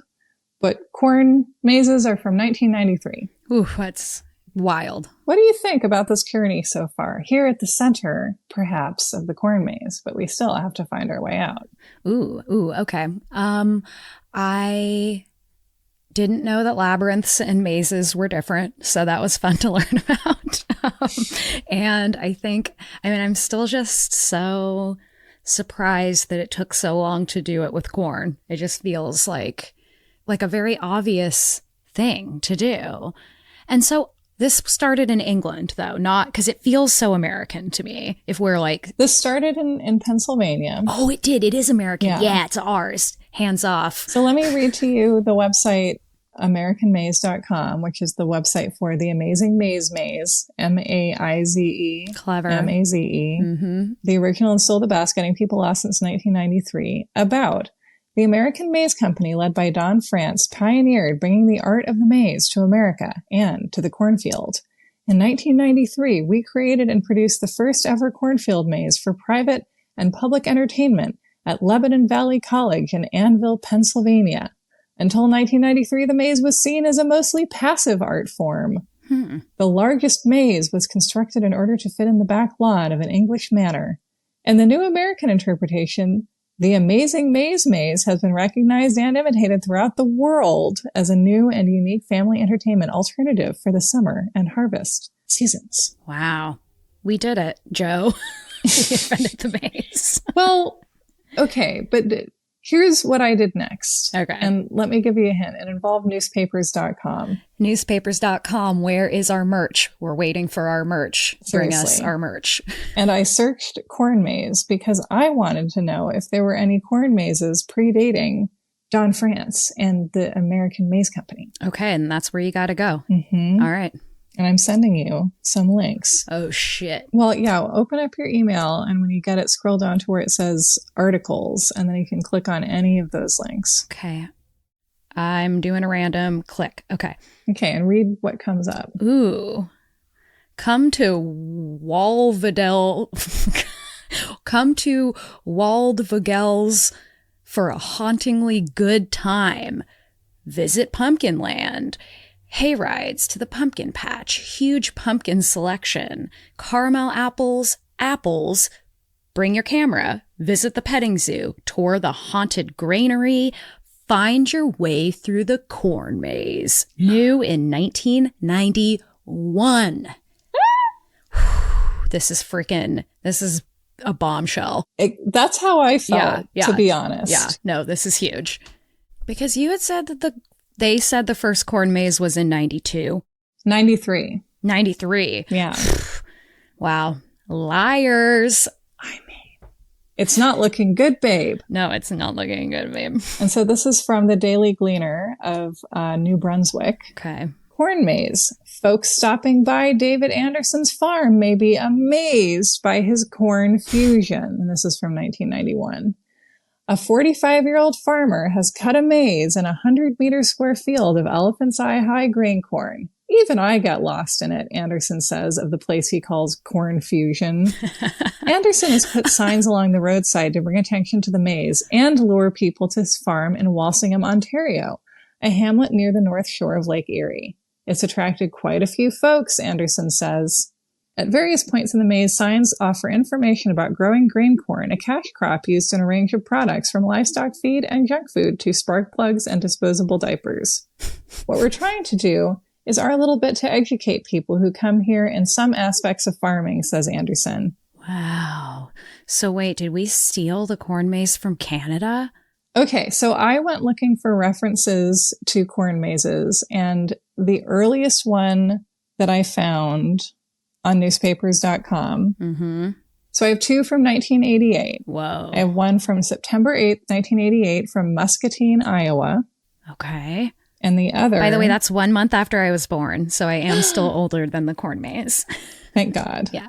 but corn mazes are from 1993. Ooh, that's Wild. What do you think about this journey so far? Here at the center, perhaps, of the corn maze, but we still have to find our way out. Ooh, okay. I didn't know that labyrinths and mazes were different, so that was fun to learn about. And I'm still just so surprised that it took so long to do it with corn. It just feels like a very obvious thing to do. And so this started in England, though, not because it feels so American to me. If we're like, this started in Pennsylvania. Oh, it did. It is American. Yeah, it's ours. Hands off. So let me read to you the website AmericanMaze.com, which is the website for the Amazing Maze, M-A-I-Z-E. Clever. M-A-Z-E. Mm-hmm. The original and still the best, getting people lost since 1993. About the American Maze Company, led by Don France, pioneered bringing the art of the maze to America and to the cornfield. In 1993, we created and produced the first ever cornfield maze for private and public entertainment at Lebanon Valley College in Annville, Pennsylvania. Until 1993, the maze was seen as a mostly passive art form. The largest maze was constructed in order to fit in the back lawn of an English manor. In the new American interpretation, the Amazing Maze has been recognized and imitated throughout the world as a new and unique family entertainment alternative for the summer and harvest seasons. Wow. We did it, Joe. We invented the maze. Well, okay, but here's what I did next. Okay. And let me give you a hint. It involved newspapers.com. Newspapers.com. Where is our merch? We're waiting for our merch. Bring us our merch. And I searched corn maze because I wanted to know if there were any corn mazes predating Don France and the American Maze Company. Okay. And that's where you got to go. Mm-hmm. All right. And I'm sending you some links. Oh, shit. Well, yeah, open up your email, and when you get it, scroll down to where it says articles, and then you can click on any of those links. Okay. I'm doing a random click. Okay. Okay, and read what comes up. Ooh. Come to Waldvogel's for a hauntingly good time. Visit Pumpkinland. Hay rides to the pumpkin patch, huge pumpkin selection, caramel apples, bring your camera, visit the petting zoo, tour the haunted granary, find your way through the corn maze. New in 1991. This is a bombshell. That's how I felt, to be honest. Yeah, no, this is huge. Because you had said that they said the first corn maze was in 92. 93. 93. Yeah. Wow. Liars. I mean, it's not looking good, babe. No, it's not looking good, babe. And so this is from the Daily Gleaner of New Brunswick. Okay. Corn maze. Folks stopping by David Anderson's farm may be amazed by his corn fusion. And this is from 1991. A 45-year-old farmer has cut a maze in a 100-meter square field of elephant's eye high grain corn. Even I got lost in it, Anderson says of the place he calls Corn Fusion. Anderson has put signs along the roadside to bring attention to the maze and lure people to his farm in Walsingham, Ontario, a hamlet near the north shore of Lake Erie. It's attracted quite a few folks, Anderson says. At various points in the maze, signs offer information about growing grain corn, a cash crop used in a range of products from livestock feed and junk food to spark plugs and disposable diapers. What we're trying to do is our little bit to educate people who come here in some aspects of farming, says Anderson. Wow. So wait, did we steal the corn maze from Canada? Okay, so I went looking for references to corn mazes, and the earliest one that I found on newspapers.com. Mm-hmm. So I have two from 1988. Whoa. I have one from September 8th, 1988 from Muscatine, Iowa. Okay. And the other... By the way, that's 1 month after I was born, so I am still older than the corn maze. Thank God. Yeah.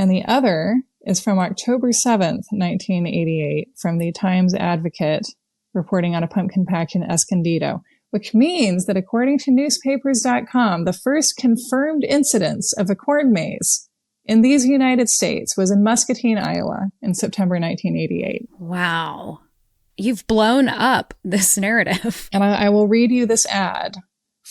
And the other is from October 7th, 1988 from the Times Advocate reporting on a pumpkin patch in Escondido, which means that according to newspapers.com, the first confirmed incidence of a corn maze in these United States was in Muscatine, Iowa in September 1988. Wow. You've blown up this narrative. And I will read you this ad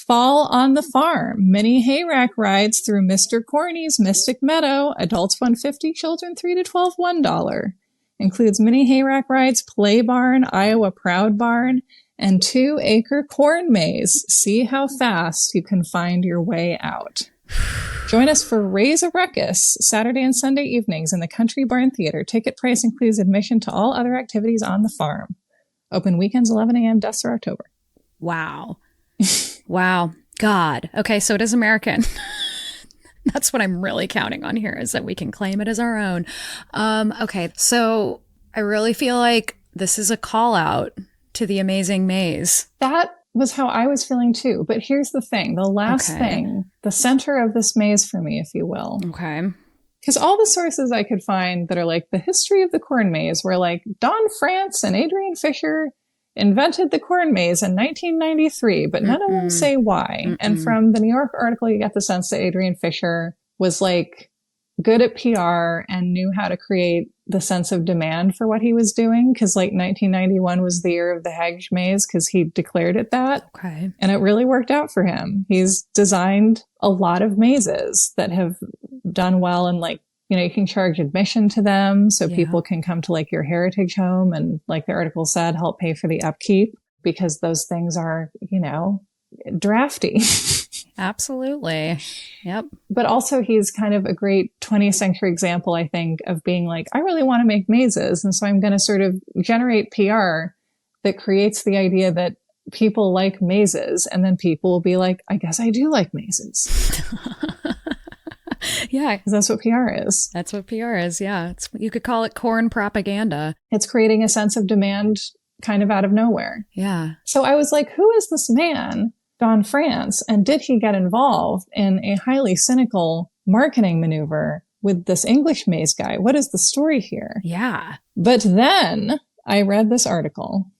Fall on the Farm, mini hayrack rides through Mr. Corny's Mystic Meadow, adults $150, children 3 to 12, $1. Includes mini hayrack rides, play barn, Iowa Proud Barn, and 2-acre corn maze. See how fast you can find your way out. Join us for Raise a Ruckus, Saturday and Sunday evenings in the Country Barn Theater. Ticket price includes admission to all other activities on the farm. Open weekends, 11 a.m., dusk or October. Wow. Wow. God. Okay, so it is American. That's what I'm really counting on here, is that we can claim it as our own. Okay, so I really feel like this is a call out to the Amazing Maze. That was how I was feeling too. But here's the thing. The last thing, the center of this maze for me, if you will. Okay. Because all the sources I could find that are like the history of the corn maze were like Don France and Adrian Fisher invented the corn maze in 1993, but none of them say why. And from the New York article, you get the sense that Adrian Fisher was like good at PR and knew how to create the sense of demand for what he was doing. Because like 1991 was the year of the Hagge maze because he declared it that. Okay. And it really worked out for him. He's designed a lot of mazes that have done well, and like, you know, you can charge admission to them so people can come to like your heritage home and, like the article said, help pay for the upkeep, because those things are, you know, drafty. Absolutely. Yep. But also he's kind of a great 20th century example, I think, of being like, I really want to make mazes. And so I'm going to sort of generate PR that creates the idea that people like mazes. And then people will be like, I guess I do like mazes. Yeah. Because that's what PR is. That's what PR is. Yeah. You could call it corn propaganda. It's creating a sense of demand kind of out of nowhere. Yeah. So I was like, who is this man, Don France? And did he get involved in a highly cynical marketing maneuver with this English maze guy? What is the story here? Yeah. But then I read this article.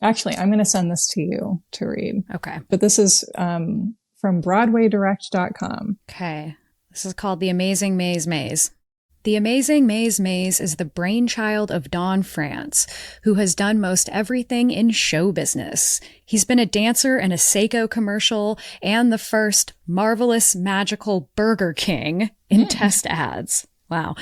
Actually, I'm going to send this to you to read. Okay. But this is from BroadwayDirect.com. Okay. This is called The Amazing Maze Maze. The Amazing Maze Maze is the brainchild of Don France, who has done most everything in show business. He's been a dancer in a Seiko commercial and the first marvelous magical Burger King in test ads. Wow.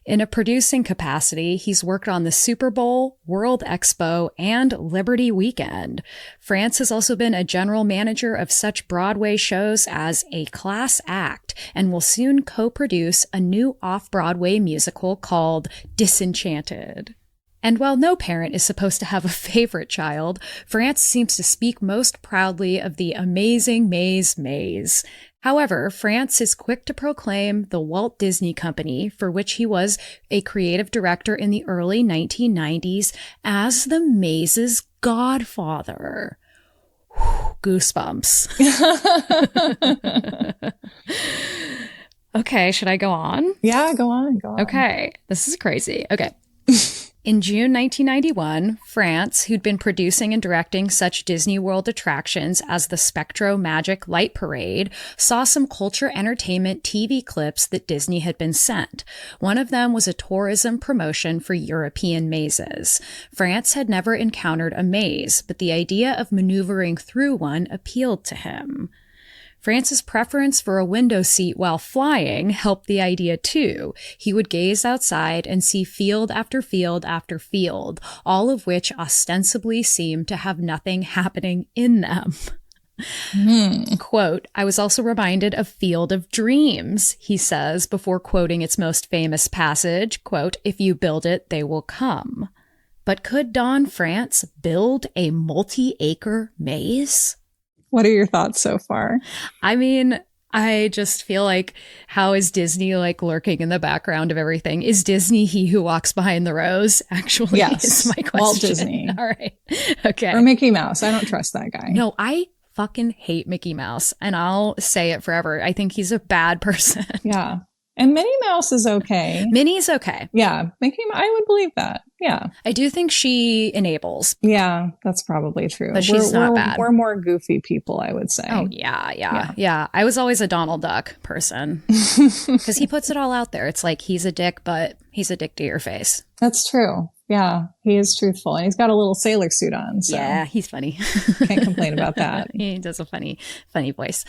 In a producing capacity, he's worked on the Super Bowl, World Expo, and Liberty Weekend. France has also been a general manager of such Broadway shows as A Class Act, and will soon co-produce a new off-Broadway musical called Disenchanted. And while no parent is supposed to have a favorite child, France seems to speak most proudly of the Amazing Maze Maze. However, France is quick to proclaim the Walt Disney Company, for which he was a creative director in the early 1990s, as the maze's godfather. Whew, goosebumps. Okay, should I go on? Yeah, go on. Okay, this is crazy. Okay. In June 1991, France, who'd been producing and directing such Disney World attractions as the Spectro Magic Light Parade, saw some culture entertainment TV clips that Disney had been sent. One of them was a tourism promotion for European mazes. France had never encountered a maze, but the idea of maneuvering through one appealed to him. France's preference for a window seat while flying helped the idea too. He would gaze outside and see field after field after field, all of which ostensibly seemed to have nothing happening in them. Quote, I was also reminded of Field of Dreams, he says, before quoting its most famous passage, quote, if you build it, they will come. But could Don France build a multi-acre maze? What are your thoughts so far? I mean, I just feel like, how is Disney like lurking in the background of everything? Is Disney he who walks behind the rose? Actually, yes. Is my question. Walt Disney. All right. Okay. Or Mickey Mouse. I don't trust that guy. No, I fucking hate Mickey Mouse, and I'll say it forever. I think he's a bad person. Yeah. And Minnie Mouse is okay. Minnie's okay. Yeah. I would believe that. Yeah. I do think she enables. Yeah, that's probably true. But she's not bad. We're more goofy people, I would say. Oh, yeah. I was always a Donald Duck person. Because he puts it all out there. It's like he's a dick, but he's a dick to your face. That's true. Yeah, he is truthful. And he's got a little sailor suit on. So yeah, he's funny. Can't complain about that. He does a funny voice.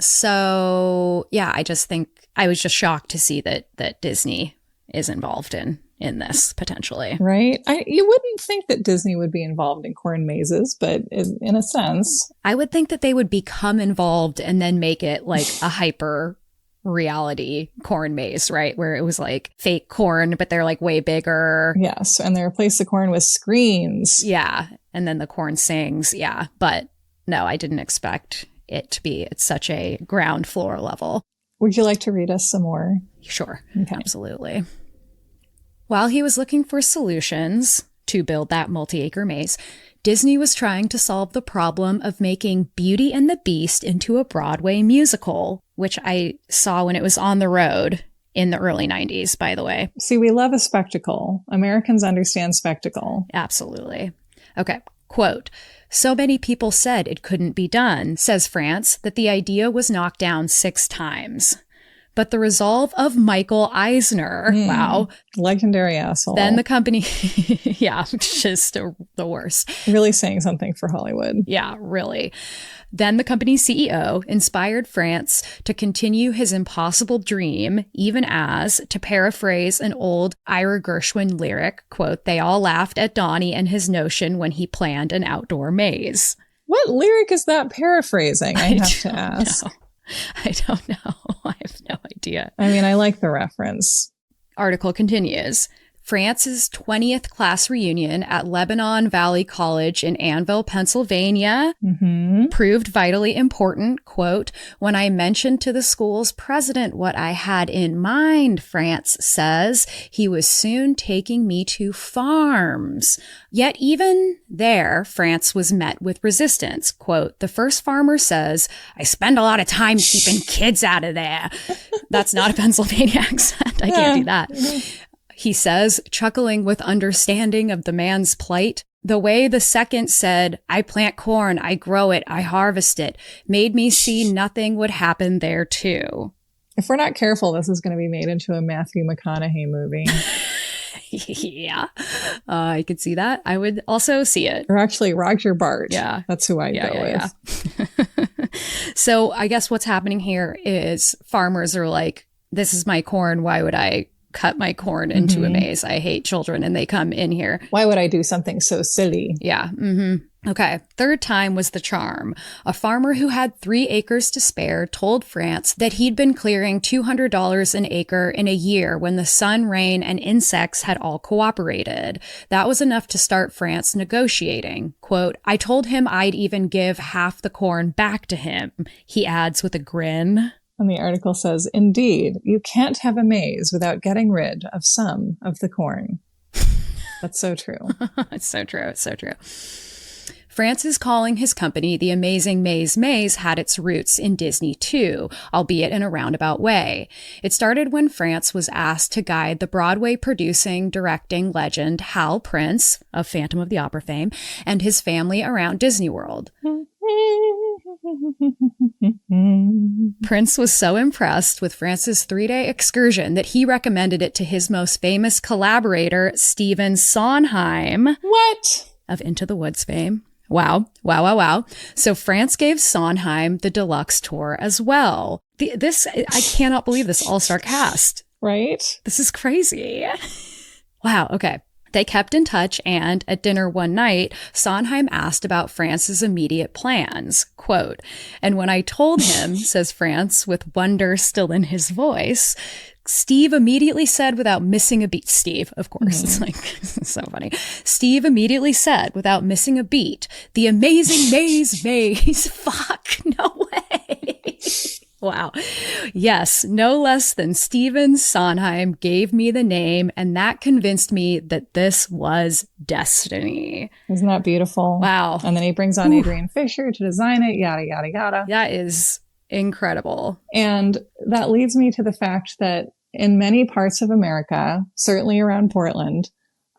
So yeah, I just think I was just shocked to see that Disney is involved in this potentially. Right. You wouldn't think that Disney would be involved in corn mazes, but in a sense, I would think that they would become involved and then make it like a hyper reality corn maze, right? Where it was like fake corn, but they're like way bigger. Yes. And they replace the corn with screens. Yeah. And then the corn sings. Yeah. But no, I didn't expect it to be at such a ground floor level. Would you like to read us some more? Sure. Okay. Absolutely. While he was looking for solutions to build that multi-acre maze, Disney was trying to solve the problem of making Beauty and the Beast into a Broadway musical, which I saw when it was on the road in the early 90s, by the way. See, we love a spectacle. Americans understand spectacle. Absolutely. Okay. Quote, so many people said it couldn't be done, says France, that the idea was knocked down 6 times. But the resolve of Michael Eisner, wow. Legendary asshole. Then the company, yeah, just the worst. Really saying something for Hollywood. Yeah, really. Then the company's CEO inspired France to continue his impossible dream, even as, to paraphrase an old Ira Gershwin lyric, quote, they all laughed at Donnie and his notion when he planned an outdoor maze. What lyric is that paraphrasing? I have to ask. I don't know. I have no idea. I mean, I like the reference. Article continues. France's 20th class reunion at Lebanon Valley College in Annville, Pennsylvania proved vitally important. Quote, when I mentioned to the school's president what I had in mind, France says, he was soon taking me to farms. Yet even there, France was met with resistance. Quote, the first farmer says, I spend a lot of time keeping kids out of there. That's not a Pennsylvania accent. I can't do that. He says, chuckling with understanding of the man's plight. The way the second said, I plant corn, I grow it, I harvest it, made me see nothing would happen there too. If we're not careful, this is going to be made into a Matthew McConaughey movie. Yeah, I could see that. I would also see it. Or actually Roger Bart. Yeah. That's who I go with. Yeah. So I guess what's happening here is farmers are like, this is my corn, why would I cut my corn into a maze? I hate children and they come in here. Why would I do something so silly? Yeah. Okay. Third time was the charm. A farmer who had 3 acres to spare told France that he'd been clearing $200 an acre in a year when the sun, rain, and insects had all cooperated. That was enough to start France negotiating. Quote, I told him I'd even give half the corn back to him, he adds with a grin. And the article says, indeed, you can't have a maze without getting rid of some of the corn. That's so true. It's so true. It's so true. France's calling his company the Amazing Maze had its roots in Disney too, albeit in a roundabout way. It started when France was asked to guide the Broadway producing, directing legend Hal Prince, of Phantom of the Opera fame, and his family around Disney World. Prince was so impressed with France's 3-day excursion that he recommended it to his most famous collaborator, Stephen Sondheim. What? Of Into the Woods fame. Wow. Wow, wow, wow. So France gave Sondheim the deluxe tour as well. I cannot believe this all-star cast. Right? This is crazy. Wow. Okay. They kept in touch, and at dinner one night, Sondheim asked about France's immediate plans. Quote, and when I told him, says France with wonder still in his voice, Steve immediately said without missing a beat, Steve, of course, it's like, so funny. Steve immediately said without missing a beat, the Amazing Maze, fuck, no way. Wow. Yes, no less than Stephen Sondheim gave me the name, and that convinced me that this was destiny. Isn't that beautiful? Wow. And then he brings on Adrian Fisher to design it, yada, yada, yada. That is incredible. And that leads me to the fact that in many parts of America, certainly around Portland,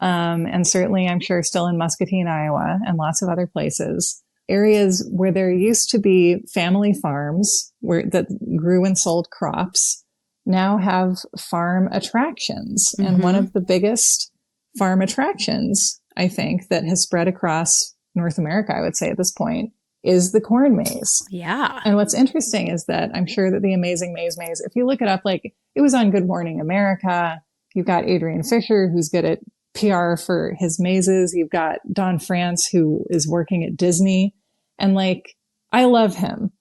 and certainly I'm sure still in Muscatine, Iowa, and lots of other places, areas where there used to be family farms that grew and sold crops now have farm attractions. And one of the biggest farm attractions, I think, that has spread across North America, I would say at this point, is the corn maze. Yeah. And what's interesting is that I'm sure that the Amazing Maze Maze, if you look it up, like it was on Good Morning America. You've got Adrian Fisher, who's good at PR for his mazes. You've got Don France, who is working at Disney. And like, I love him.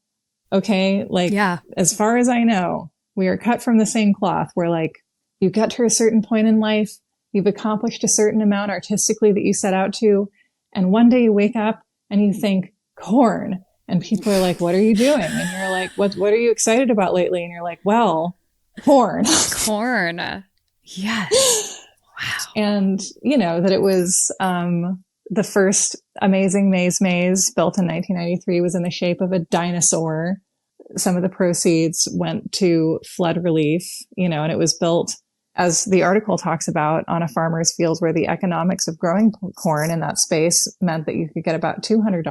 Okay. Like, yeah. As far as I know, we are cut from the same cloth where like you get to a certain point in life, you've accomplished a certain amount artistically that you set out to. And one day you wake up and you think corn, and people are like, what are you doing? And you're like, what are you excited about lately? And you're like, well, corn. Corn. Yes. Wow. And you know, that it was, the first Amazing Maze Maze built in 1993 was in the shape of a dinosaur. Some of the proceeds went to flood relief, you know, and it was built, as the article talks about, on a farmer's field where the economics of growing corn in that space meant that you could get about $200.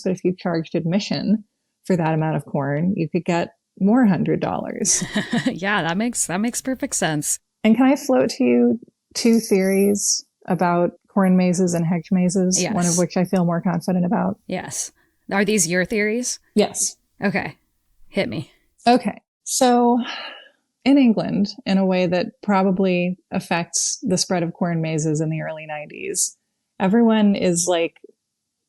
But if you charged admission for that amount of corn, you could get more $100. Yeah, that makes perfect sense. And can I float to you two theories about corn mazes and hedge mazes, yes. One of which I feel more confident about? Yes. Are these your theories? Yes. Okay. Hit me. Okay. So in England, in a way that probably affects the spread of corn mazes in the early 90s, everyone is like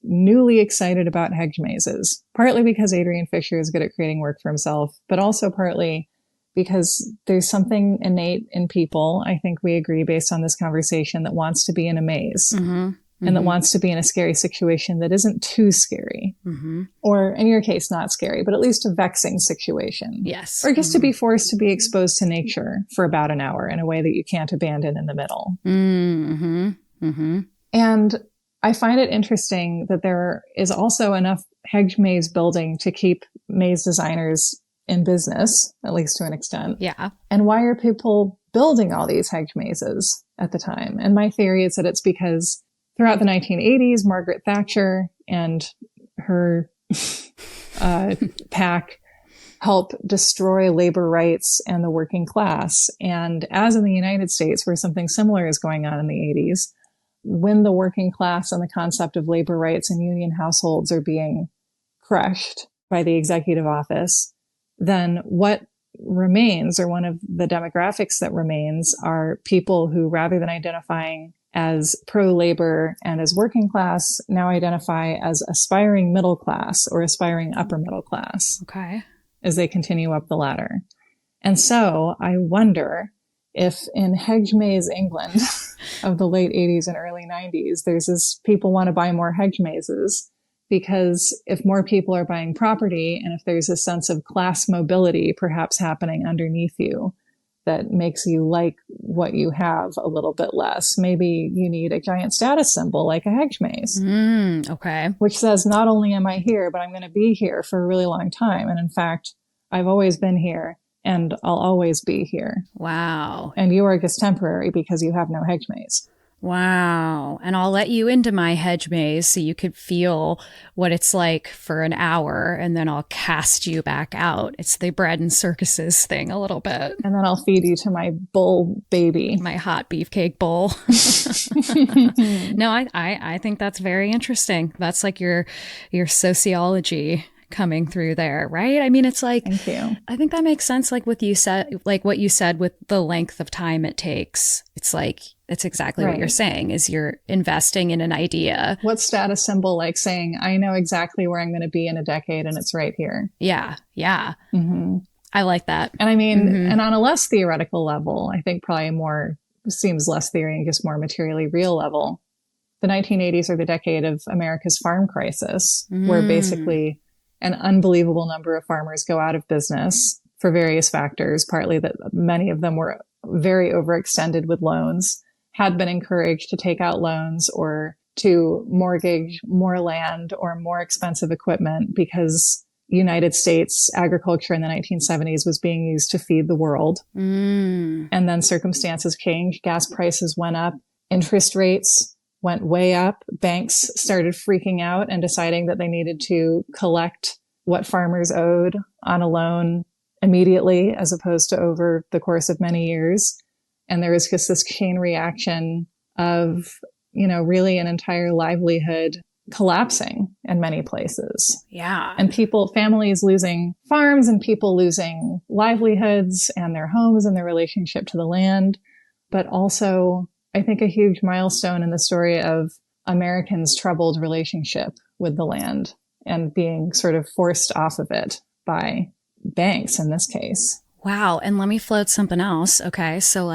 newly excited about hedge mazes, partly because Adrian Fisher is good at creating work for himself, but also partly because there's something innate in people, I think we agree based on this conversation, that wants to be in a maze. Mm-hmm. And that wants to be in a scary situation that isn't too scary. Mm-hmm. Or in your case, not scary, but at least a vexing situation. Yes. Or just to be forced to be exposed to nature for about an hour in a way that you can't abandon in the middle. Mm-hmm. Mm-hmm. And I find it interesting that there is also enough hedge maze building to keep maze designers in business, at least to an extent. Yeah. And why are people building all these hedge mazes at the time? And my theory is that it's because throughout the 1980s, Margaret Thatcher and her pack helped destroy labor rights and the working class. And as in the United States, where something similar is going on in the 80s, when the working class and the concept of labor rights and union households are being crushed by the executive office, then what remains, or one of the demographics that remains, are people who, rather than identifying as pro-labor and as working class, now identify as aspiring middle class or aspiring upper middle class. Okay. As they continue up the ladder. And so I wonder if in hedge maze England of the late 80s and early 90s, there's this, people want to buy more hedge mazes, because if more people are buying property, and if there's a sense of class mobility perhaps happening underneath you that makes you like what you have a little bit less, maybe you need a giant status symbol like a hedge maze. Okay. Which says, not only am I here, but I'm going to be here for a really long time. And in fact, I've always been here and I'll always be here. Wow. And you are just temporary because you have no hedge maze. Wow. And I'll let you into my hedge maze so you could feel what it's like for an hour, and then I'll cast you back out. It's the bread and circuses thing a little bit. And then I'll feed you to my bull baby. My hot beefcake bowl. No, I think that's very interesting. That's like your sociology coming through there, right? I mean, it's like, thank you. I think that makes sense. Like what you said with the length of time it takes. It's like, it's exactly what you're saying, is you're investing in an idea. What status symbol like saying, I know exactly where I'm going to be in a decade and it's right here. Yeah. Yeah. Mm-hmm. I like that. And I mean, and on a less theoretical level, I think probably more seems less theory and just more materially real level. The 1980s are the decade of America's farm crisis, where basically an unbelievable number of farmers go out of business for various factors, partly that many of them were very overextended with loans, had been encouraged to take out loans or to mortgage more land or more expensive equipment because United States agriculture in the 1970s was being used to feed the world. And then circumstances changed. Gas prices went up. Interest rates went way up. Banks started freaking out and deciding that they needed to collect what farmers owed on a loan immediately as opposed to over the course of many years. And there was just this chain reaction of, really an entire livelihood collapsing in many places. Yeah. And families losing farms and people losing livelihoods and their homes and their relationship to the land. But also, I think a huge milestone in the story of Americans' troubled relationship with the land and being sort of forced off of it by banks in this case. Wow. And let me float something else. Okay. So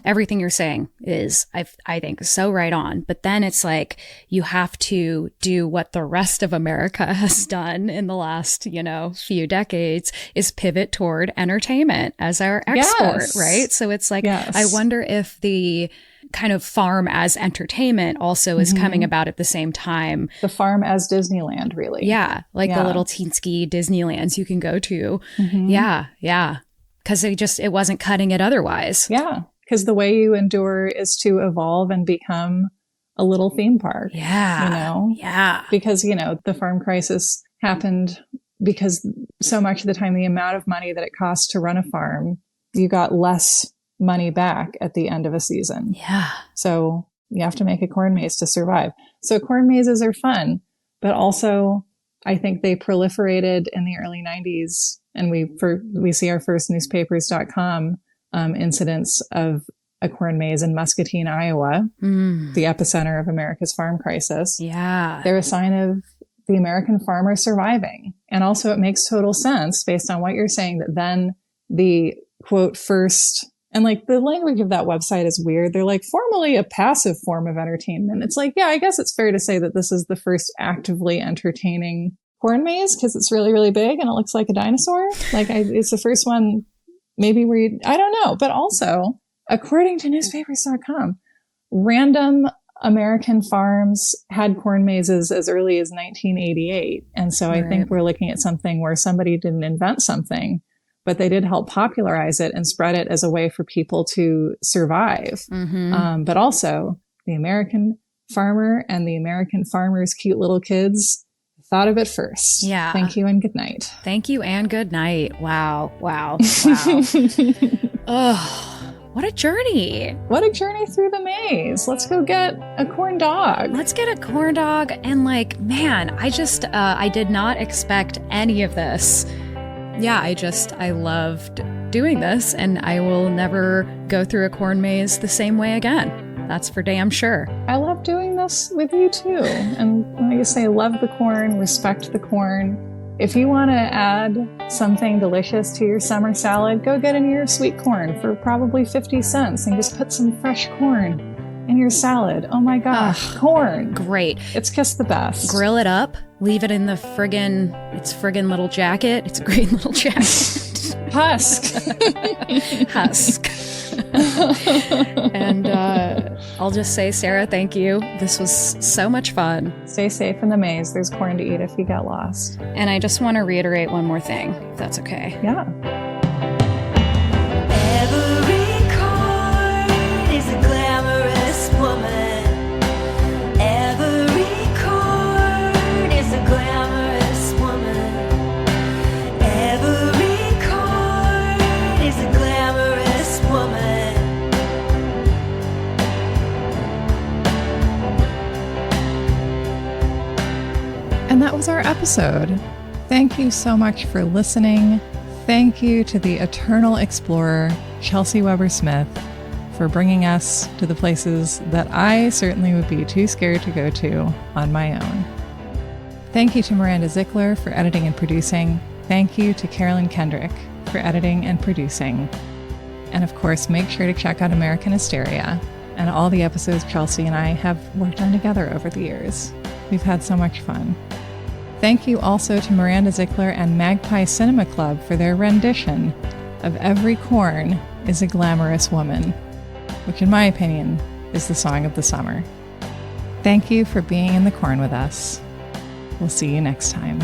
everything you're saying is, I think so right on. But then it's like, you have to do what the rest of America has done in the last, few decades, is pivot toward entertainment as our export, right? So it's like, I wonder if the kind of farm as entertainment also is coming about at the same time. The farm as Disneyland, really. Yeah. The little teensky Disneylands you can go to. Yeah. Yeah. Because it wasn't cutting it otherwise. Yeah. Because the way you endure is to evolve and become a little theme park. Yeah. Yeah. Because, the farm crisis happened because so much of the time, the amount of money that it costs to run a farm, you got less money back at the end of a season. Yeah. So you have to make a corn maze to survive. So corn mazes are fun, but also I think they proliferated in the early 90s. And we see our first newspapers.com incidents of a corn maze in Muscatine, Iowa, the epicenter of America's farm crisis. Yeah. They're a sign of the American farmer surviving. And also it makes total sense based on what you're saying that then the quote first, and the language of that website is weird. They're formerly a passive form of entertainment. It's I guess it's fair to say that this is the first actively entertaining corn maze because it's really, really big and it looks like a dinosaur. It's the first one maybe where I don't know. But also, according to newspapers.com, random American farms had corn mazes as early as 1988. And so I think we're looking at something where somebody didn't invent something, but they did help popularize it and spread it as a way for people to survive. But also, the American farmer and the American farmer's cute little kids thought of it first. Yeah. Thank you and good night. Thank you and good night. Wow. Wow. Wow. Oh, what a journey. What a journey through the maze. Let's go get a corn dog. Let's get a corn dog. And man, I did not expect any of this. Yeah, I loved doing this and I will never go through a corn maze the same way again. That's for damn sure. I love doing this with you too. And like I say, love the corn, respect the corn. If you want to add something delicious to your summer salad, go get an ear of sweet corn for probably 50 cents and just put some fresh corn in your salad. Oh my gosh, corn. Great. It's just the best. Grill it up, leave it in the friggin' little jacket. It's a green little jacket. Husk. Husk. And I'll just say, Sarah, thank you. This was so much fun. Stay safe in the maze. There's corn to eat if you get lost. And I just want to reiterate one more thing, if that's okay. Yeah. Every corn is a glamorous woman. Every corn is a glamorous woman. Every corn is a glamorous woman. And that was our episode. Thank you so much for listening. Thank you to the eternal explorer, Chelsey Weber Smith, for bringing us to the places that I certainly would be too scared to go to on my own. Thank you to Miranda Zickler for editing and producing. Thank you to Carolyn Kendrick for editing and producing. And of course, make sure to check out American Hysteria and all the episodes Chelsey and I have worked on together over the years. We've had so much fun. Thank you also to Miranda Zickler and Magpie Cinema Club for their rendition of Every Corn is a Glamorous Woman, which in my opinion is the song of the summer. Thank you for being in the corn with us. We'll see you next time.